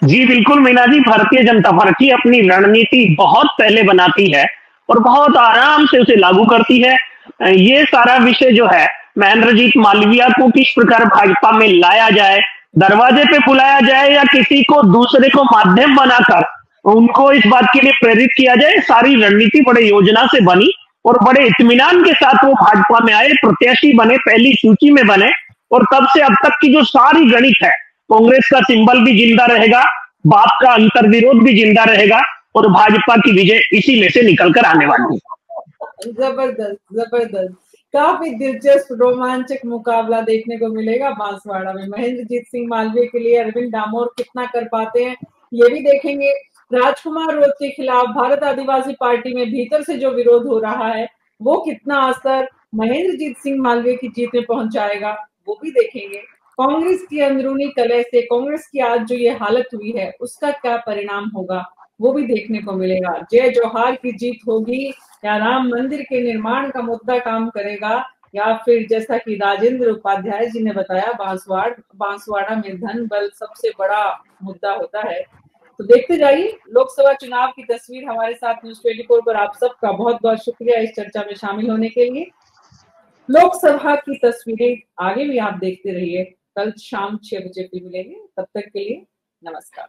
जी बिल्कुल मीना जी, भारतीय जनता पार्टी अपनी रणनीति बहुत पहले बनाती है और बहुत आराम से उसे लागू करती है। ये सारा विषय जो है, महेंद्रजीत मालवीय को किस प्रकार भाजपा में लाया जाए, दरवाजे पे बुलाया जाए या किसी को दूसरे को माध्यम बनाकर उनको इस बात के लिए प्रेरित किया जाए, सारी रणनीति बड़े योजना से बनी और बड़े इत्मीनान के साथ वो भाजपा में आए, प्रत्याशी बने, पहली सूची में बने, और तब से अब तक की जो सारी गणित है, कांग्रेस का सिंबल भी जिंदा रहेगा, बाप का अंतर्विरोध भी जिंदा रहेगा, और भाजपा की विजय इसी में से निकल कर आने वाली है। जबरदस्त, जबरदस्त, काफी दिलचस्प रोमांचक मुकाबला देखने को मिलेगा बांसवाड़ा में। महेंद्रजीत सिंह मालवीय के लिए अरविंद डामोर कितना कर पाते हैं ये भी देखेंगे। राजकुमार रोध के खिलाफ भारत आदिवासी पार्टी में भीतर से जो विरोध हो रहा है वो कितना असर महेंद्रजीत सिंह मालवीय की जीत में पहुंचाएगा वो भी देखेंगे। कांग्रेस की अंदरूनी कलह से कांग्रेस की आज जो ये हालत हुई है उसका क्या परिणाम होगा वो भी देखने को मिलेगा। जय जोहार की जीत होगी या राम मंदिर के निर्माण का मुद्दा काम करेगा, या फिर जैसा कि राजेंद्र उपाध्याय जी ने बताया बांसवाड़ा में धन बल सबसे बड़ा मुद्दा होता है। तो देखते जाइए लोकसभा चुनाव की तस्वीर। हमारे साथ न्यूज़ 24 पर आप सबका बहुत बहुत शुक्रिया इस चर्चा में शामिल होने के लिए। लोकसभा की तस्वीरें आगे भी आप देखते रहिए। कल शाम 6 बजे फिर मिलेंगे, तब तक के लिए नमस्कार।